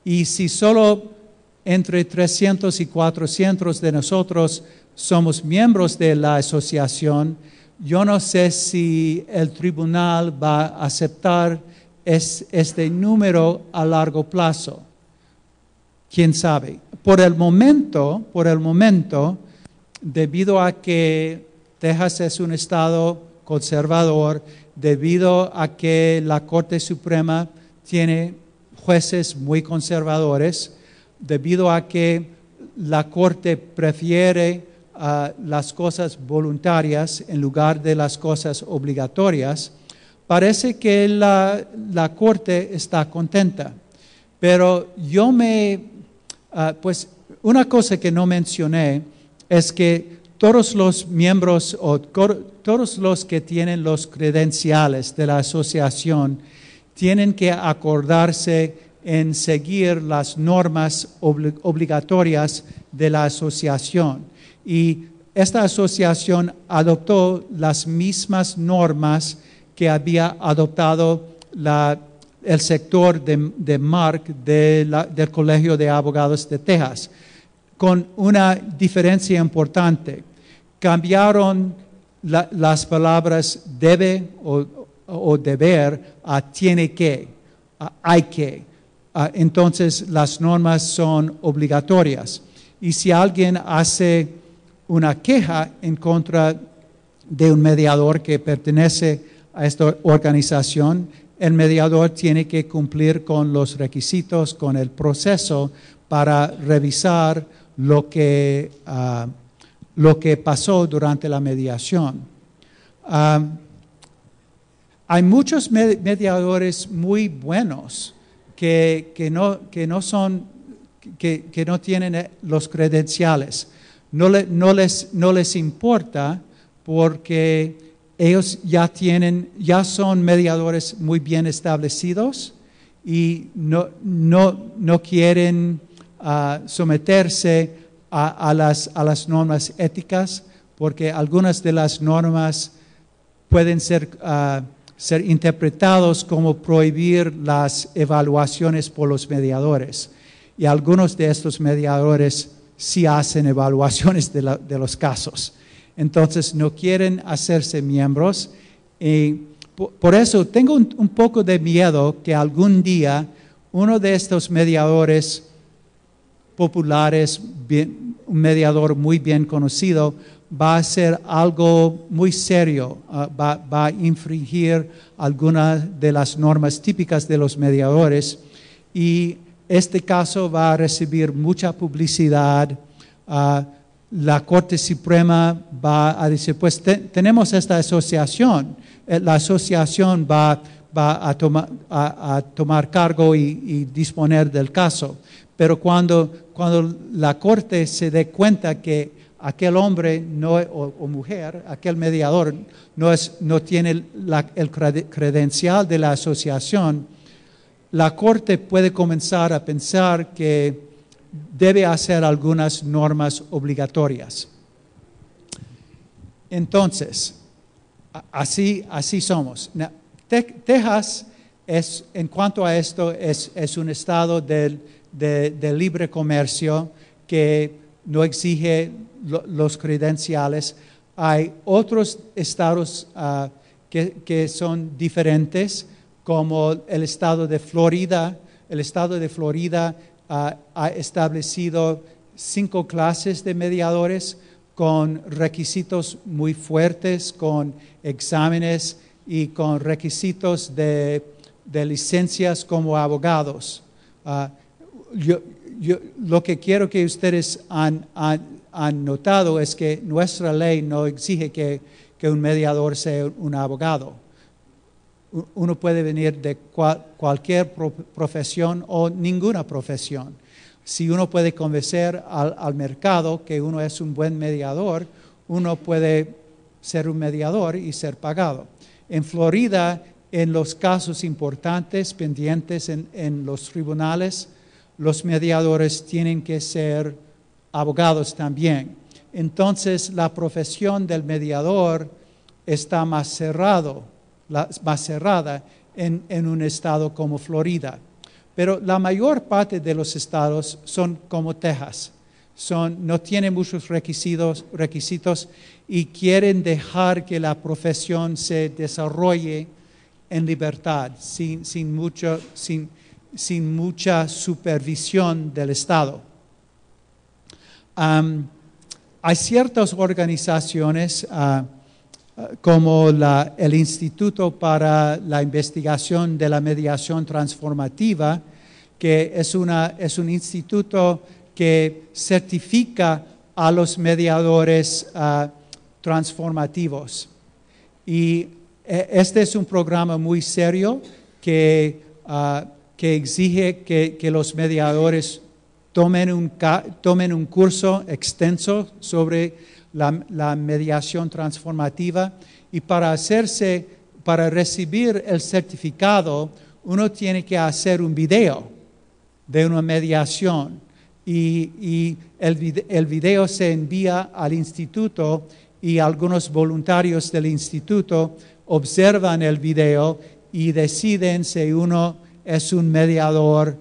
Y si solo entre 300 y 400 de nosotros somos miembros de la asociación, yo no sé si el tribunal va a aceptar este número a largo plazo. ¿Quién sabe? Por el momento, debido a que Texas es un estado conservador, debido a que la Corte Suprema tiene jueces muy conservadores, debido a que la Corte prefiere las cosas voluntarias en lugar de las cosas obligatorias, parece que la Corte está contenta. Pero pues una cosa que no mencioné es que todos los miembros o todos los que tienen los credenciales de la asociación tienen que acordarse en seguir las normas obligatorias de la asociación. Y esta asociación adoptó las mismas normas que había adoptado el sector de MARC del Colegio de Abogados de Texas, con una diferencia importante. Cambiaron las palabras debe o deber a tiene que, a hay que. Entonces las normas son obligatorias. Y si alguien hace una queja en contra de un mediador que pertenece a esta organización, el mediador tiene que cumplir con los requisitos, con el proceso para revisar lo que pasó durante la mediación. Hay muchos mediadores muy buenos que no tienen los credenciales. No les importa porque ellos ya son mediadores muy bien establecidos y no quieren someterse a las normas éticas porque algunas de las normas pueden ser interpretados como prohibir las evaluaciones por los mediadores. Y algunos de estos mediadores sí hacen evaluaciones de los casos. Entonces no quieren hacerse miembros. Y por eso tengo un poco de miedo que algún día uno de estos mediadores populares, un mediador muy bien conocido, va a hacer algo muy serio, va a infringir algunas de las normas típicas de los mediadores y este caso va a recibir mucha publicidad. La Corte Suprema va a decir, pues tenemos esta asociación, la asociación va a tomar cargo y disponer del caso. Pero cuando la Corte se dé cuenta que aquel hombre o mujer, aquel mediador, no tiene el credencial de la asociación, la Corte puede comenzar a pensar que debe hacer algunas normas obligatorias. Entonces, así somos. Texas, en cuanto a esto, es un estado de libre comercio que no exige los credenciales. Hay otros estados que son diferentes, como el estado de Florida. El estado de Florida ha establecido 5 clases de mediadores con requisitos muy fuertes, con exámenes y con requisitos de licencias como abogados. Lo que quiero que ustedes han notado es que nuestra ley no exige que un mediador sea un abogado. Uno puede venir de cualquier profesión o ninguna profesión. Si uno puede convencer al mercado que uno es un buen mediador, uno puede ser un mediador y ser pagado. En Florida, en los casos importantes pendientes en los tribunales, los mediadores tienen que ser abogados también. Entonces, la profesión del mediador está más cerrada en un estado como Florida. Pero la mayor parte de los estados son como Texas. No tienen muchos requisitos y quieren dejar que la profesión se desarrolle en libertad, sin mucha supervisión del Estado. Hay ciertas organizaciones como el Instituto para la Investigación de la Mediación Transformativa, que es un instituto que certifica a los mediadores transformativos. Y este es un programa muy serio que exige que los mediadores tomen un curso extenso sobre la mediación transformativa y para recibir el certificado uno tiene que hacer un video de una mediación y el video se envía al instituto y algunos voluntarios del instituto observan el video y deciden si uno es un mediador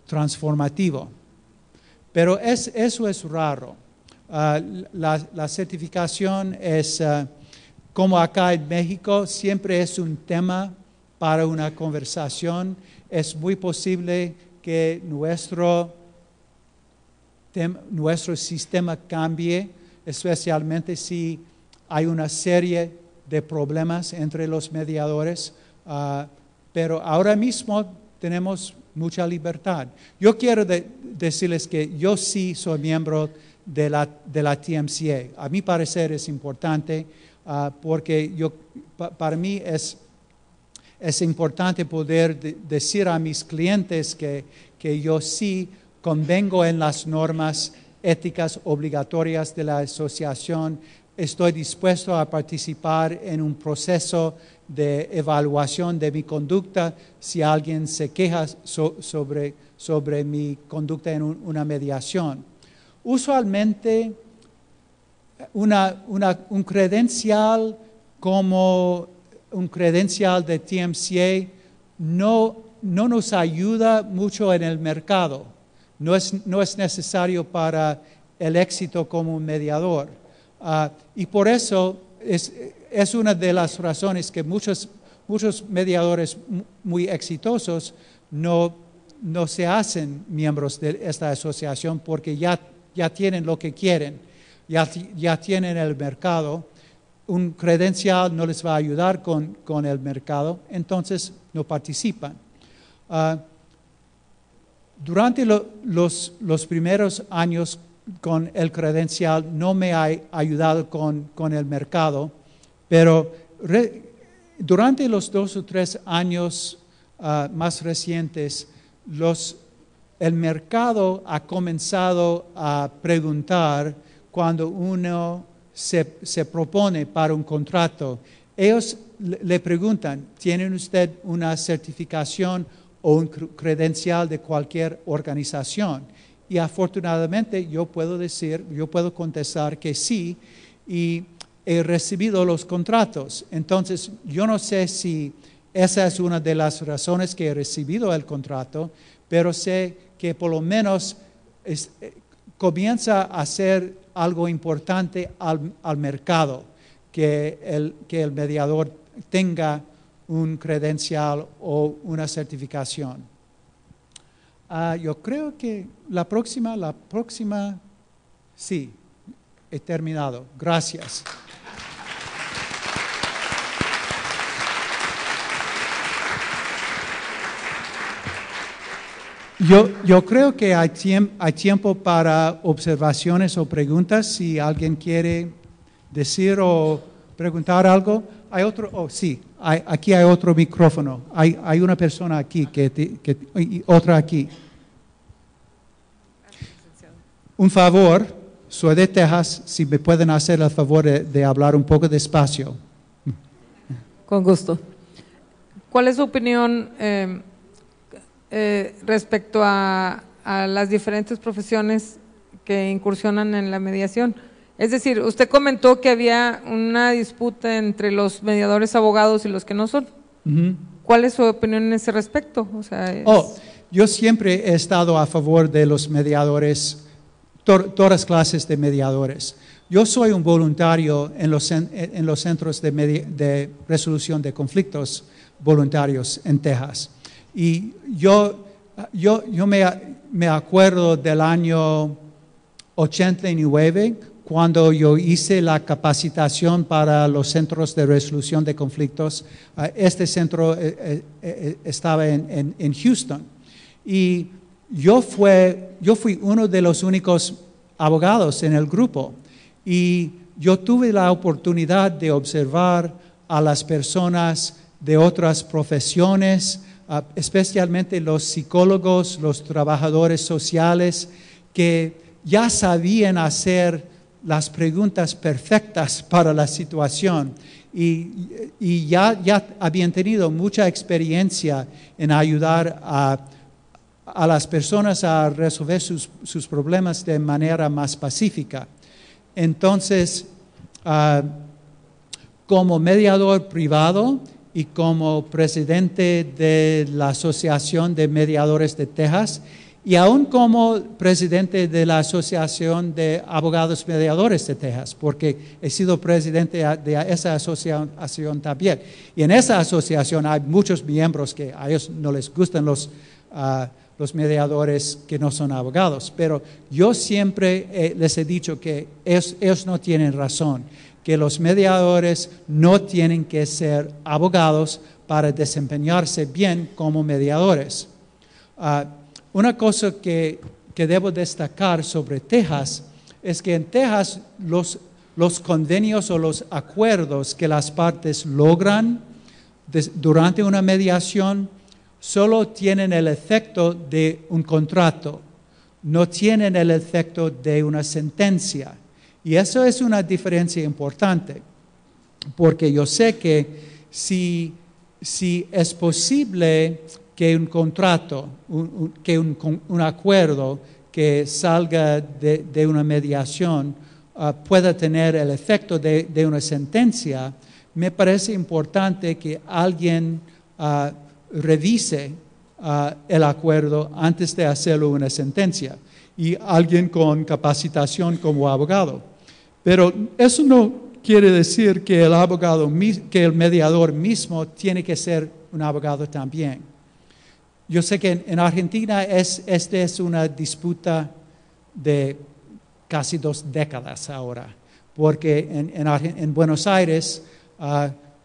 transformativo. Pero eso es raro. La certificación es, como acá en México, siempre es un tema para una conversación. Es muy posible que nuestro sistema cambie, especialmente si hay una serie de problemas entre los mediadores, pero ahora mismo tenemos mucha libertad. Yo quiero decirles que yo sí soy miembro de la TMCA. A mi parecer es importante porque para mí es importante poder decir a mis clientes que yo sí convengo en las normas éticas obligatorias de la asociación. Estoy dispuesto a participar en un proceso de evaluación de mi conducta si alguien se queja sobre mi conducta en una mediación. Usualmente un credencial como un credencial de TMCA no nos ayuda mucho en el mercado. No es necesario para el éxito como un mediador. Y por eso es una de las razones que muchos mediadores muy exitosos no se hacen miembros de esta asociación porque ya tienen lo que quieren, ya tienen el mercado. Un credencial no les va a ayudar con el mercado, entonces no participan. Durante los primeros años con el credencial no me ha ayudado con el mercado, pero durante los 2 o 3 años más recientes, el mercado ha comenzado a preguntar cuando uno se propone para un contrato. Ellos le preguntan, ¿tiene usted una certificación o un credencial de cualquier organización? Y afortunadamente yo puedo contestar que sí, y he recibido los contratos. Entonces, yo no sé si esa es una de las razones que he recibido el contrato, pero sé que por lo menos comienza a ser algo importante al mercado, que el mediador tenga un credencial o una certificación. Yo creo que la próxima, sí, he terminado. Gracias. Yo creo que hay tiempo para observaciones o preguntas. Si alguien quiere decir o preguntar algo. ¿Hay otro? Oh, sí, aquí hay otro micrófono. Hay una persona aquí y otra aquí. Un favor, soy de Texas, si me pueden hacer el favor de hablar un poco despacio. Con gusto. ¿Cuál es su opinión respecto a las diferentes profesiones que incursionan en la mediación? Es decir, usted comentó que había una disputa entre los mediadores abogados y los que no son. Uh-huh. ¿Cuál es su opinión en ese respecto? O sea, yo siempre he estado a favor de los mediadores, todas clases de mediadores. Yo soy un voluntario en los centros de resolución de conflictos voluntarios en Texas. Y yo me acuerdo del año 89, cuando yo hice la capacitación para los centros de resolución de conflictos. Este centro estaba en Houston. Y yo fui uno de los únicos abogados en el grupo. Y yo tuve la oportunidad de observar a las personas de otras profesiones, especialmente los psicólogos, los trabajadores sociales, que ya sabían hacer las preguntas perfectas para la situación y ya habían tenido mucha experiencia en ayudar a las personas a resolver sus problemas de manera más pacífica. Entonces, como mediador privado y como presidente de la Asociación de Mediadores de Texas, y aún como presidente de la Asociación de Abogados Mediadores de Texas, porque he sido presidente de esa asociación también. Y en esa asociación hay muchos miembros que a ellos no les gustan los mediadores que no son abogados. Pero yo siempre les he dicho que ellos no tienen razón, que los mediadores no tienen que ser abogados para desempeñarse bien como mediadores. Una cosa que debo destacar sobre Texas es que en Texas los convenios o los acuerdos que las partes logran durante una mediación solo tienen el efecto de un contrato, no tienen el efecto de una sentencia. Y eso es una diferencia importante, porque yo sé que si es posible que un contrato, un acuerdo que salga de una mediación pueda tener el efecto de una sentencia, me parece importante que alguien revise el acuerdo antes de hacerlo una sentencia, y alguien con capacitación como abogado. Pero eso no quiere decir que el abogado, que el mediador mismo tiene que ser un abogado también. Yo sé que en Argentina esta es una disputa de casi 2 décadas ahora, porque en Buenos Aires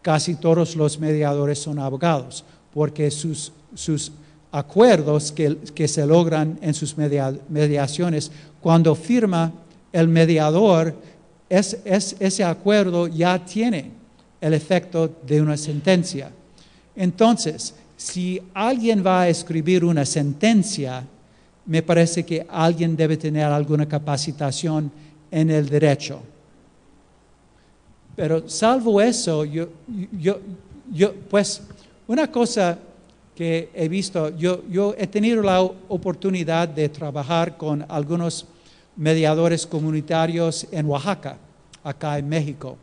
casi todos los mediadores son abogados, porque sus acuerdos que se logran en sus mediaciones, cuando firma el mediador, ese acuerdo ya tiene el efecto de una sentencia. Entonces, si alguien va a escribir una sentencia, me parece que alguien debe tener alguna capacitación en el derecho. Pero salvo eso, pues una cosa que he visto, yo he tenido la oportunidad de trabajar con algunos mediadores comunitarios en Oaxaca, acá en México.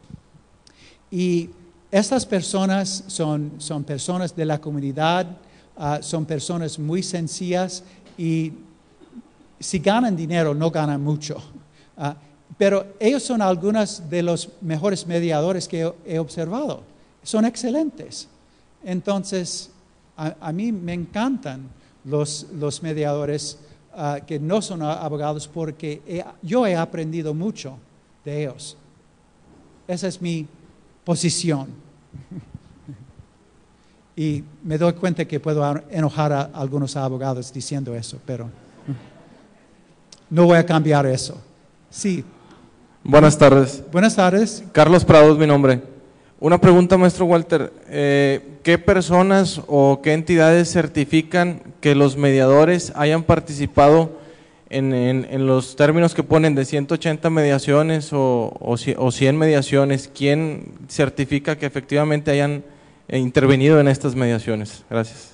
Y estas personas son personas de la comunidad, son personas muy sencillas, y si ganan dinero no ganan mucho. Pero ellos son algunos de los mejores mediadores que he observado. Son excelentes. Entonces, a mí me encantan los mediadores que no son abogados, porque yo he aprendido mucho de ellos. Esa es mi posición. Y me doy cuenta que puedo enojar a algunos abogados diciendo eso, pero no voy a cambiar eso. Sí. Buenas tardes. Buenas tardes. Carlos Prado es mi nombre. Una pregunta, maestro Walter. ¿Qué personas o qué entidades certifican que los mediadores hayan participado en los términos que ponen de 180 mediaciones o 100 mediaciones? ¿Quién certifica que efectivamente hayan intervenido en estas mediaciones? Gracias.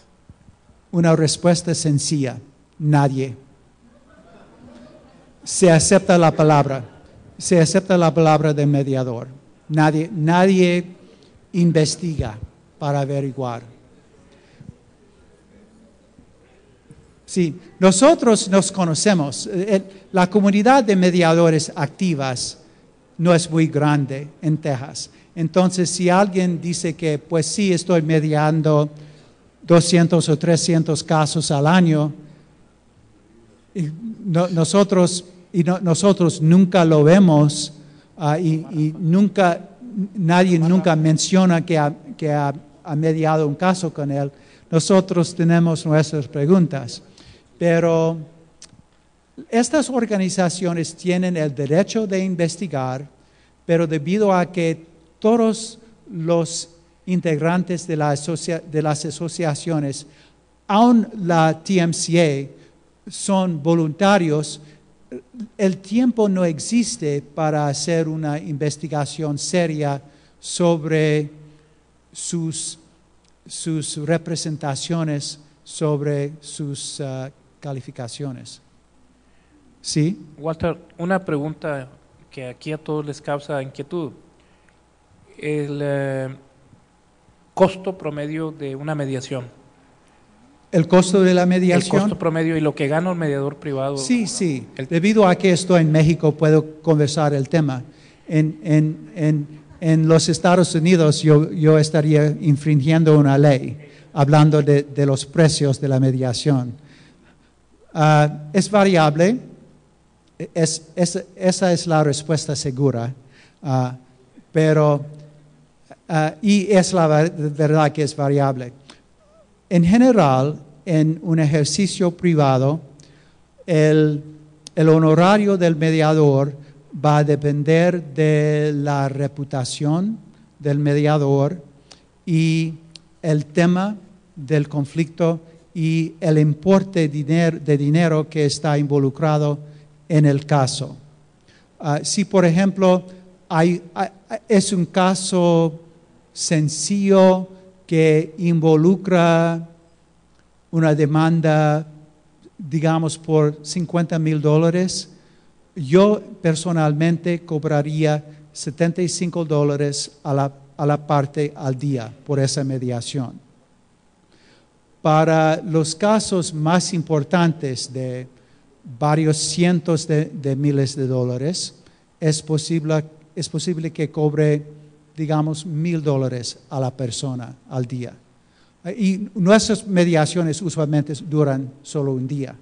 Una respuesta sencilla: nadie. Se acepta la palabra de mediador. Nadie investiga para averiguar. Sí, nosotros nos conocemos. La comunidad de mediadores activas no es muy grande en Texas. Entonces, si alguien dice que, pues sí, estoy mediando 200 o 300 casos al año, nosotros nunca lo vemos, y nadie nunca menciona que ha mediado un caso con él. Nosotros tenemos nuestras preguntas, pero estas organizaciones tienen el derecho de investigar, pero debido a que todos los integrantes de las asociaciones, aun la TMCA, son voluntarios, el tiempo no existe para hacer una investigación seria sobre sus representaciones, sobre sus calificaciones. ¿Sí? Walter, una pregunta que aquí a todos les causa inquietud. El costo promedio de una mediación. ¿El costo de la mediación? El costo promedio y lo que gana un mediador privado. Sí. Debido a que estoy en México, puedo conversar el tema. En los Estados Unidos yo estaría infringiendo una ley, hablando de los precios de la mediación. Es variable, esa es la respuesta segura, pero y es la verdad que es variable. En general, en un ejercicio privado, el honorario del mediador va a depender de la reputación del mediador y el tema del conflicto y el importe de dinero que está involucrado en el caso. Si, por ejemplo, es un caso sencillo que involucra una demanda, digamos, por $50,000, yo personalmente cobraría $75 a la parte al día por esa mediación. Para los casos más importantes de varios cientos de miles de dólares, es posible que cobre, digamos, $1,000 a la persona al día. Y nuestras mediaciones usualmente duran solo un día.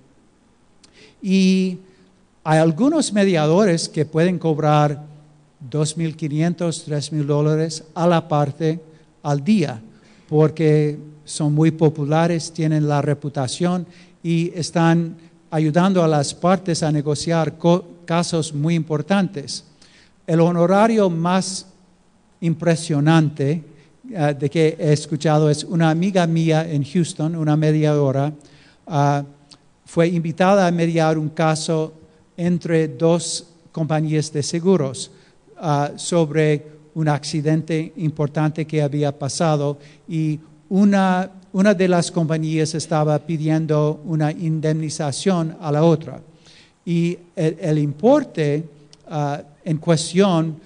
Y hay algunos mediadores que pueden cobrar $2,500, $3,000 a la parte al día, porque son muy populares, tienen la reputación y están ayudando a las partes a negociar casos muy importantes. El honorario más impresionante de que he escuchado es una amiga mía en Houston, una mediadora, fue invitada a mediar un caso entre dos compañías de seguros sobre un accidente importante que había pasado y una de las compañías estaba pidiendo una indemnización a la otra. Y el importe en cuestión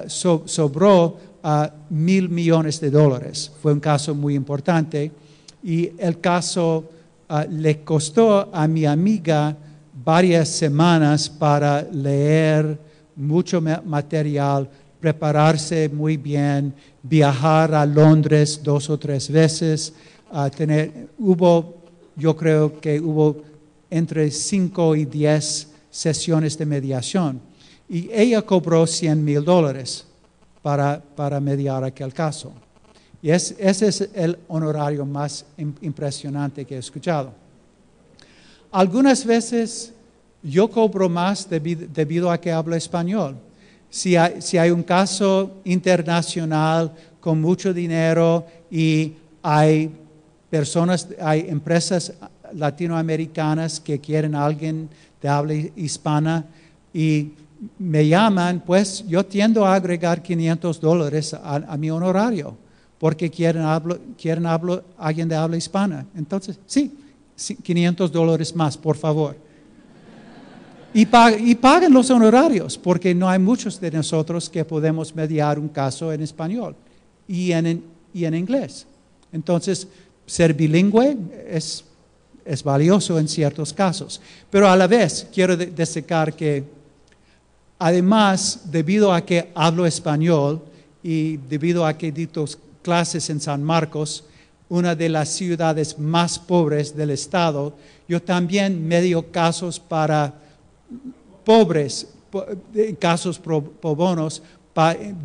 sobró $1,000 millones. Fue un caso muy importante y el caso le costó a mi amiga varias semanas para leer mucho material, prepararse muy bien, viajar a Londres 2 o 3 veces, yo creo que hubo entre 5 y 10 sesiones de mediación. Y ella cobró $100,000 para mediar aquel caso. Y ese es el honorario más impresionante que he escuchado. Algunas veces yo cobro más debido a que hablo español. Si hay un caso internacional con mucho dinero y hay empresas latinoamericanas que quieren a alguien de habla hispana y me llaman, pues yo tiendo a agregar $500 a mi honorario porque quieren alguien de habla hispana. Entonces, sí, $500 más, por favor. Y paguen los honorarios, porque no hay muchos de nosotros que podemos mediar un caso en español y en inglés. Entonces, ser bilingüe es valioso en ciertos casos. Pero a la vez, quiero destacar que, además, debido a que hablo español y debido a que dicto clases en San Marcos, una de las ciudades más pobres del estado, yo también medio casos para pobres, casos pro bonos,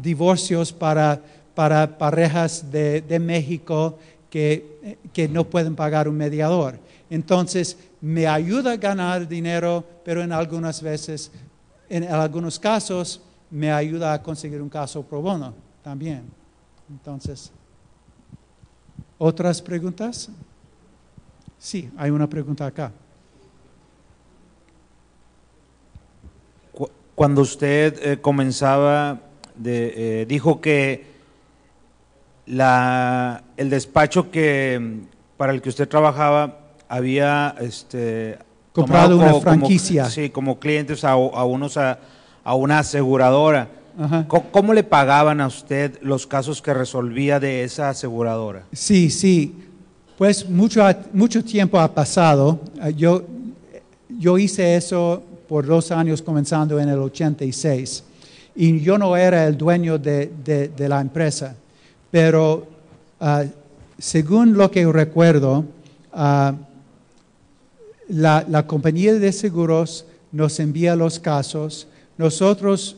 divorcios para parejas de México que no pueden pagar un mediador. Entonces, me ayuda a ganar dinero, pero en algunos casos, me ayuda a conseguir un caso pro bono también. Entonces, ¿otras preguntas? Sí, hay una pregunta acá. Cuando usted comenzaba, dijo que el despacho para el que usted trabajaba había comprado una franquicia. Como clientes a una aseguradora. Ajá. ¿Cómo le pagaban a usted los casos que resolvía de esa aseguradora? Sí. Pues mucho tiempo ha pasado. Yo hice eso por 2 años comenzando en el 86 y yo no era el dueño de la empresa, pero según lo que recuerdo, la compañía de seguros nos envía los casos, nosotros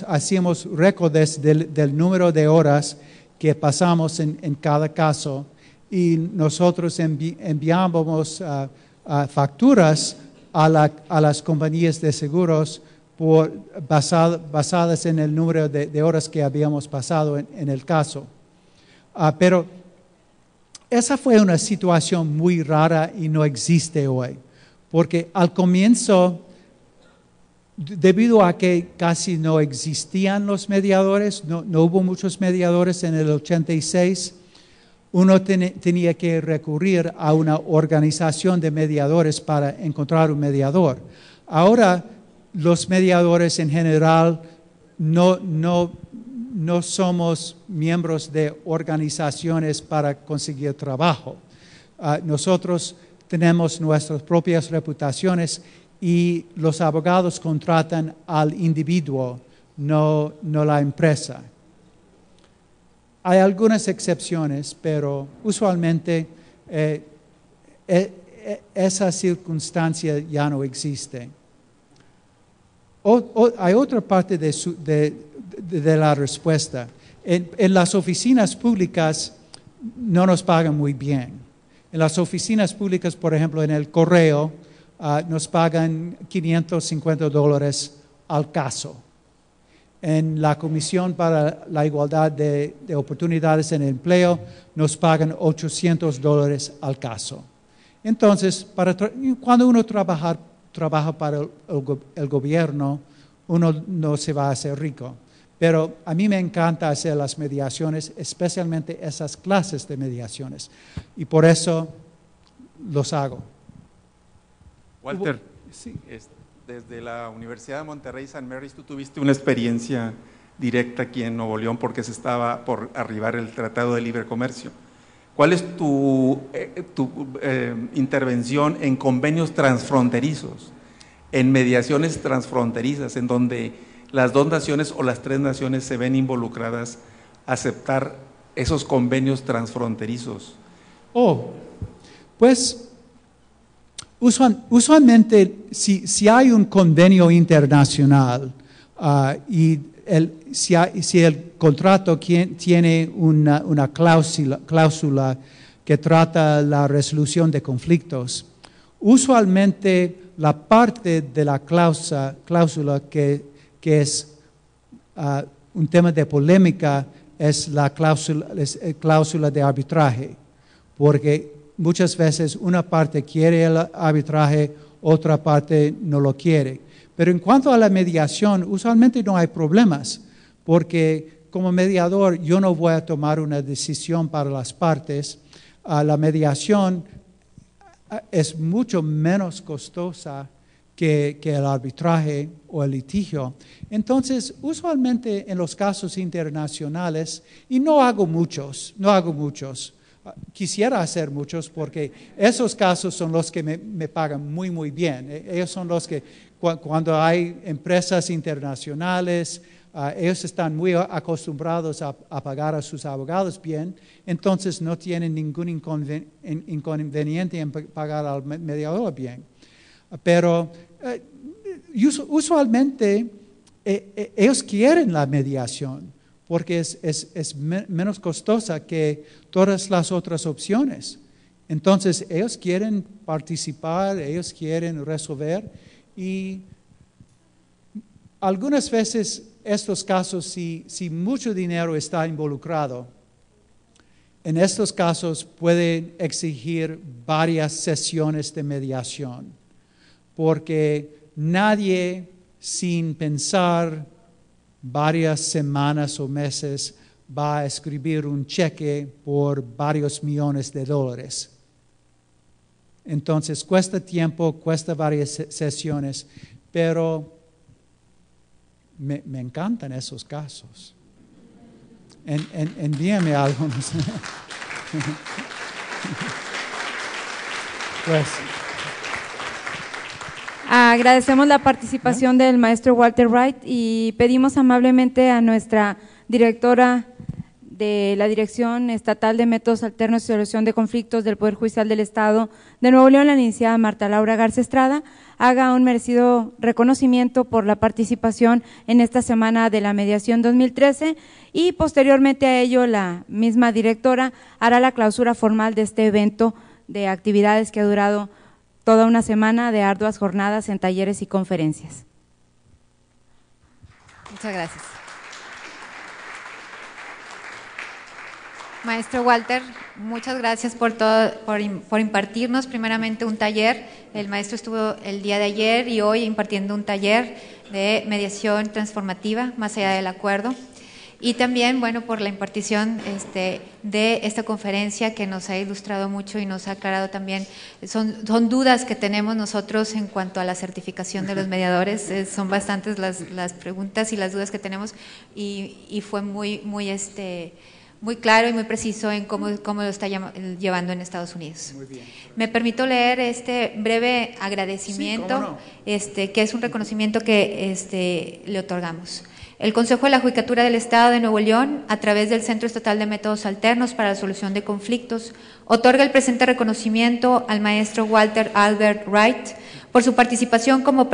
hacíamos récords del número de horas que pasamos en cada caso y nosotros enviábamos facturas a las compañías de seguros basadas en el número de horas que habíamos pasado en el caso. Pero esa fue una situación muy rara y no existe hoy, porque al comienzo, debido a que casi no existían los mediadores, no hubo muchos mediadores en el 86, uno tenía que recurrir a una organización de mediadores para encontrar un mediador. Ahora, los mediadores en general no no somos miembros de organizaciones para conseguir trabajo. Nosotros tenemos nuestras propias reputaciones y los abogados contratan al individuo, no la empresa. Hay algunas excepciones, pero usualmente esa circunstancia ya no existe. Hay otra parte de la respuesta. En las oficinas públicas no nos pagan muy bien. En las oficinas públicas, por ejemplo, en el correo, nos pagan $550 al caso. En la Comisión para la Igualdad de Oportunidades en el Empleo, nos pagan $800 al caso. Entonces, cuando uno trabaja para el gobierno, uno no se va a hacer rico. Pero a mí me encanta hacer las mediaciones, especialmente esas clases de mediaciones. Y por eso los hago. Walter, Sí. Desde la Universidad de Monterrey San Mary's, tú tuviste una experiencia directa aquí en Nuevo León porque se estaba por arribar el Tratado de Libre Comercio. ¿Cuál es tu intervención en convenios transfronterizos, en mediaciones transfronterizas, en donde las dos naciones o las tres naciones se ven involucradas a aceptar esos convenios transfronterizos? Pues usualmente si hay un convenio internacional y si el contrato tiene una cláusula que trata la resolución de conflictos, usualmente la parte de la cláusula que es un tema de polémica es la cláusula de arbitraje, porque muchas veces una parte quiere el arbitraje, otra parte no lo quiere. Pero en cuanto a la mediación, usualmente no hay problemas, porque como mediador yo no voy a tomar una decisión para las partes. La mediación es mucho menos costosa que el arbitraje o el litigio. Entonces, usualmente en los casos internacionales, y no hago muchos, quisiera hacer muchos porque esos casos son los que me pagan muy, muy bien. Ellos son los que, cuando hay empresas internacionales, ellos están muy acostumbrados a pagar a sus abogados bien, entonces no tienen ningún inconveniente en pagar al mediador bien. Pero usualmente ellos quieren la mediación porque es menos costosa que todas las otras opciones. Entonces ellos quieren participar, ellos quieren resolver y algunas veces estos casos, si mucho dinero está involucrado, en estos casos pueden exigir varias sesiones de mediación, porque nadie sin pensar varias semanas o meses va a escribir un cheque por varios millones de dólares. Entonces cuesta tiempo, cuesta varias sesiones, pero me encantan esos casos. Envíame algunos. Pues. Agradecemos la participación del maestro Walter Wright y pedimos amablemente a nuestra directora de la Dirección Estatal de Métodos Alternos y Solución de Conflictos del Poder Judicial del Estado de Nuevo León, la licenciada Marta Laura Garza Estrada, haga un merecido reconocimiento por la participación en esta Semana de la Mediación 2013 y posteriormente a ello la misma directora hará la clausura formal de este evento de actividades que ha durado toda una semana de arduas jornadas en talleres y conferencias. Muchas gracias. Maestro Walter, muchas gracias por impartirnos primeramente un taller. El maestro estuvo el día de ayer y hoy impartiendo un taller de mediación transformativa más allá del acuerdo. Y también, bueno, por la impartición de esta conferencia que nos ha ilustrado mucho y nos ha aclarado también, son dudas que tenemos nosotros en cuanto a la certificación de los mediadores, son bastantes las preguntas y las dudas que tenemos y fue muy claro y muy preciso en cómo lo está llevando en Estados Unidos. Muy bien. Me permito leer este breve agradecimiento, Sí, cómo no. que es un reconocimiento que le otorgamos. El Consejo de la Judicatura del Estado de Nuevo León, a través del Centro Estatal de Métodos Alternos para la Solución de Conflictos, otorga el presente reconocimiento al maestro Walter Albert Wright por su participación como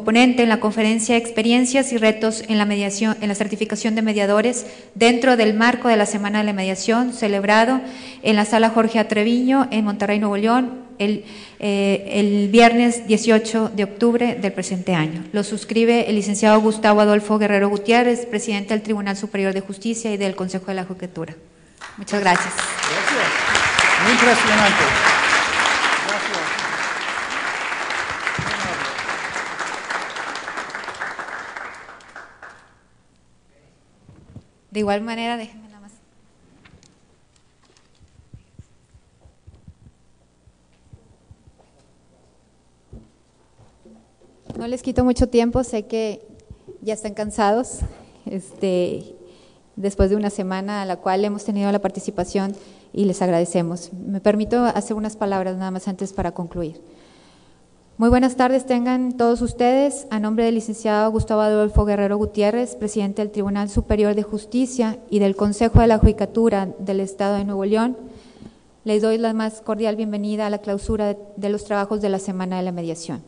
ponente en la conferencia Experiencias y Retos en la Mediación, en la certificación de mediadores dentro del marco de la Semana de la Mediación, celebrado en la Sala Jorge A. Treviño en Monterrey, Nuevo León, el viernes 18 de octubre del presente año. Lo suscribe el licenciado Gustavo Adolfo Guerrero Gutiérrez, presidente del Tribunal Superior de Justicia y del Consejo de la Judicatura. Muchas gracias. Gracias. Muy impresionante. Gracias. De igual manera, déjenme nada más. No les quito mucho tiempo, sé que ya están cansados, después de una semana a la cual hemos tenido la participación y les agradecemos. Me permito hacer unas palabras nada más antes para concluir. Muy buenas tardes tengan todos ustedes. A nombre del licenciado Gustavo Adolfo Guerrero Gutiérrez, presidente del Tribunal Superior de Justicia y del Consejo de la Judicatura del Estado de Nuevo León, les doy la más cordial bienvenida a la clausura de los trabajos de la Semana de la Mediación.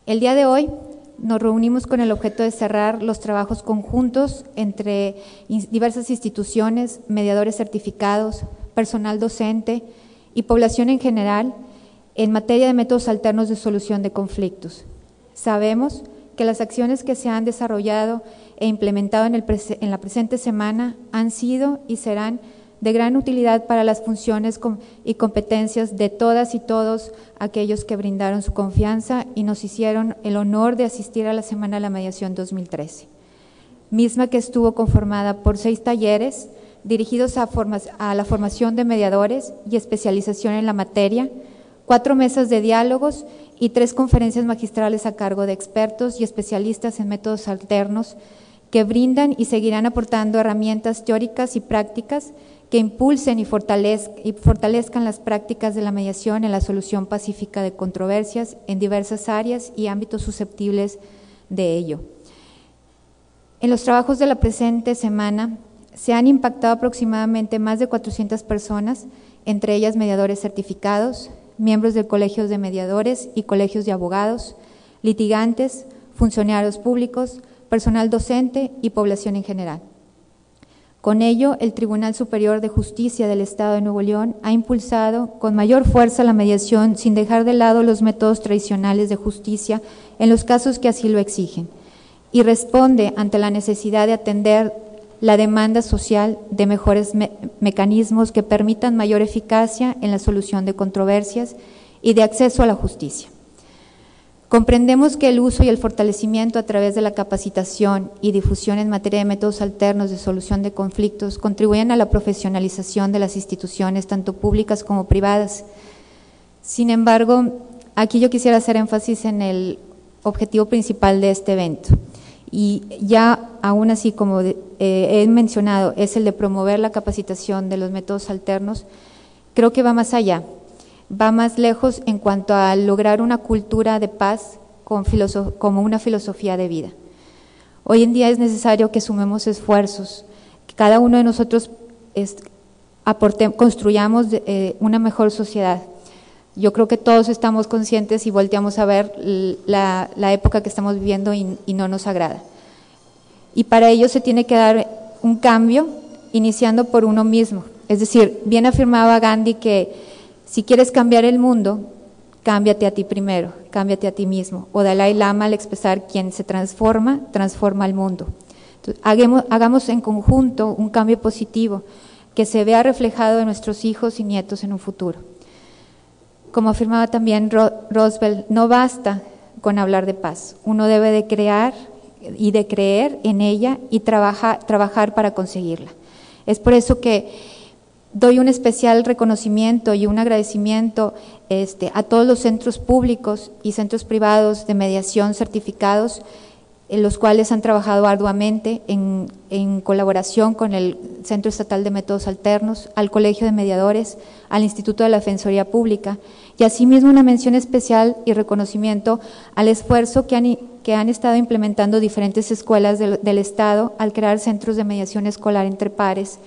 El día de hoy nos reunimos con el objeto de cerrar los trabajos conjuntos entre diversas instituciones, mediadores certificados, personal docente y población en general en materia de métodos alternos de solución de conflictos. Sabemos que las acciones que se han desarrollado e implementado en la presente semana han sido y serán de gran utilidad para las funciones y competencias de todas y todos aquellos que brindaron su confianza y nos hicieron el honor de asistir a la Semana de la Mediación 2013, misma que estuvo conformada por 6 talleres dirigidos a la formación de mediadores y especialización en la materia, 4 mesas de diálogos y 3 conferencias magistrales a cargo de expertos y especialistas en métodos alternos que brindan y seguirán aportando herramientas teóricas y prácticas que impulsen y fortalezcan las prácticas de la mediación en la solución pacífica de controversias en diversas áreas y ámbitos susceptibles de ello. En los trabajos de la presente semana se han impactado aproximadamente más de 400 personas, entre ellas mediadores certificados, miembros del Colegio de Mediadores y colegios de abogados, litigantes, funcionarios públicos, personal docente y población en general. Con ello, el Tribunal Superior de Justicia del Estado de Nuevo León ha impulsado con mayor fuerza la mediación sin dejar de lado los métodos tradicionales de justicia en los casos que así lo exigen y responde ante la necesidad de atender la demanda social de mejores mecanismos que permitan mayor eficacia en la solución de controversias y de acceso a la justicia. Comprendemos que el uso y el fortalecimiento a través de la capacitación y difusión en materia de métodos alternos de solución de conflictos contribuyen a la profesionalización de las instituciones, tanto públicas como privadas. Sin embargo, aquí yo quisiera hacer énfasis en el objetivo principal de este evento. Y ya aún así, como he mencionado, es el de promover la capacitación de los métodos alternos. Creo que va más allá, va más lejos en cuanto a lograr una cultura de paz como una filosofía de vida. Hoy en día es necesario que sumemos esfuerzos, que cada uno de nosotros construyamos una mejor sociedad. Yo creo que todos estamos conscientes y volteamos a ver la época que estamos viviendo y no nos agrada. Y para ello se tiene que dar un cambio iniciando por uno mismo. Es decir, bien afirmaba Gandhi que si quieres cambiar el mundo, cámbiate a ti primero, cámbiate a ti mismo. O Dalai Lama al expresar quien se transforma, transforma al mundo. Entonces, hagamos en conjunto un cambio positivo que se vea reflejado en nuestros hijos y nietos en un futuro. Como afirmaba también Roosevelt, no basta con hablar de paz, uno debe de crear y de creer en ella y trabajar para conseguirla. Es por eso que doy un especial reconocimiento y un agradecimiento a todos los centros públicos y centros privados de mediación certificados, en los cuales han trabajado arduamente en colaboración con el Centro Estatal de Métodos Alternos, al Colegio de Mediadores, al Instituto de la Defensoría Pública, y asimismo una mención especial y reconocimiento al esfuerzo que han estado implementando diferentes escuelas del Estado al crear centros de mediación escolar entre pares,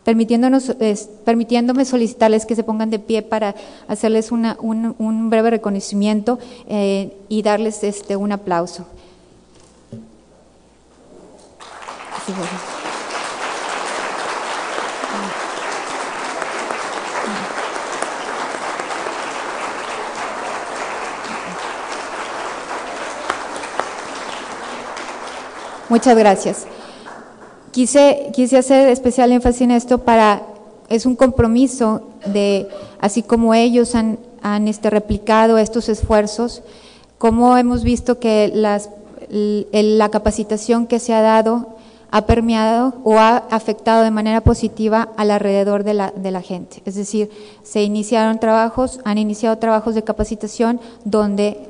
permitiéndome solicitarles que se pongan de pie para hacerles un breve reconocimiento y darles un aplauso. Muchas gracias. Quise hacer especial énfasis en esto es un compromiso así como ellos han replicado estos esfuerzos, como hemos visto que la capacitación que se ha dado ha permeado o ha afectado de manera positiva al alrededor de la gente. Es decir, han iniciado trabajos de capacitación donde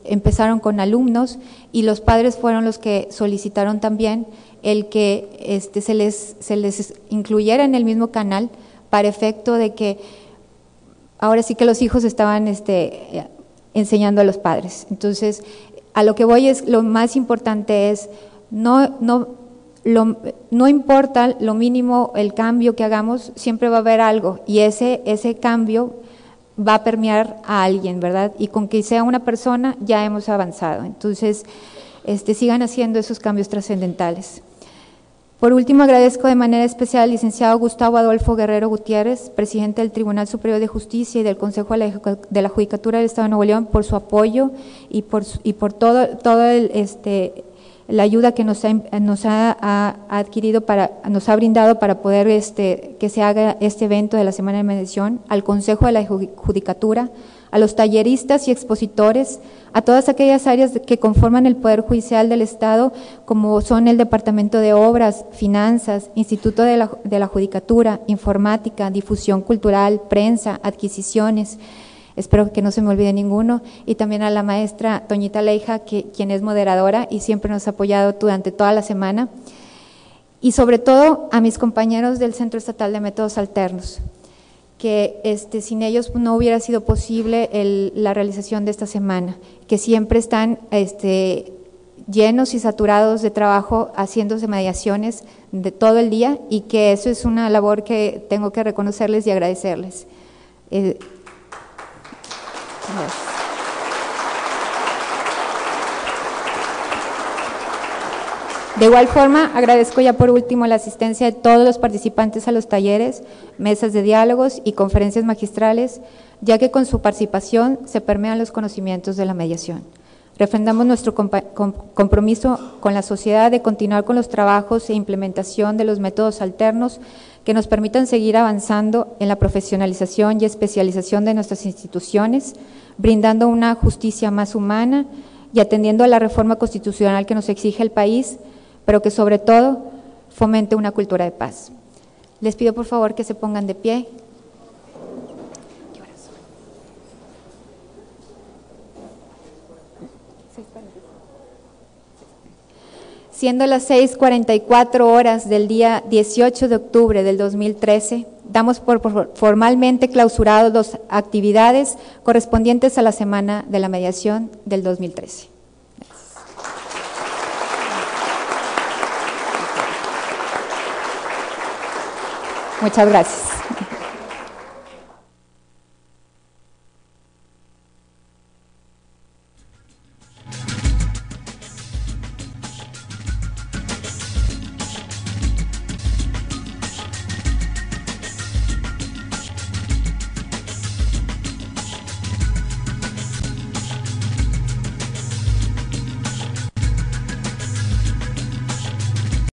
empezaron con alumnos y los padres fueron los que solicitaron también el que se les incluyera en el mismo canal para efecto de que ahora sí que los hijos estaban enseñando a los padres. Entonces, a lo que voy es, lo más importante es, no importa lo mínimo el cambio que hagamos, siempre va a haber algo y ese cambio va a permear a alguien, ¿verdad? Y con que sea una persona ya hemos avanzado. Entonces, sigan haciendo esos cambios trascendentales. Por último, agradezco de manera especial al licenciado Gustavo Adolfo Guerrero Gutiérrez, presidente del Tribunal Superior de Justicia y del Consejo de la Judicatura del Estado de Nuevo León, por su apoyo y por todo la ayuda que nos ha brindado para poder que se haga este evento de la Semana de Mediación, al Consejo de la Judicatura, a los talleristas y expositores, a todas aquellas áreas que conforman el Poder Judicial del Estado, como son el Departamento de Obras, Finanzas, Instituto de la Judicatura, Informática, Difusión Cultural, Prensa, Adquisiciones. Espero que no se me olvide ninguno, y también a la maestra Toñita Leija, quien es moderadora y siempre nos ha apoyado durante toda la semana, y sobre todo a mis compañeros del Centro Estatal de Métodos Alternos, que sin ellos no hubiera sido posible la realización de esta semana, que siempre están llenos y saturados de trabajo haciéndose mediaciones de todo el día, y que eso es una labor que tengo que reconocerles y agradecerles. De igual forma, agradezco ya por último la asistencia de todos los participantes a los talleres, mesas de diálogos y conferencias magistrales, ya que con su participación se permean los conocimientos de la mediación. Refrendamos nuestro compromiso con la sociedad de continuar con los trabajos e implementación de los métodos alternos que nos permitan seguir avanzando en la profesionalización y especialización de nuestras instituciones, brindando una justicia más humana y atendiendo a la reforma constitucional que nos exige el país, pero que sobre todo fomente una cultura de paz. Les pido por favor que se pongan de pie. Siendo las 6:44 del día 18 de octubre del 2013, damos por formalmente clausurados las actividades correspondientes a la Semana de la Mediación del 2013. Muchas gracias.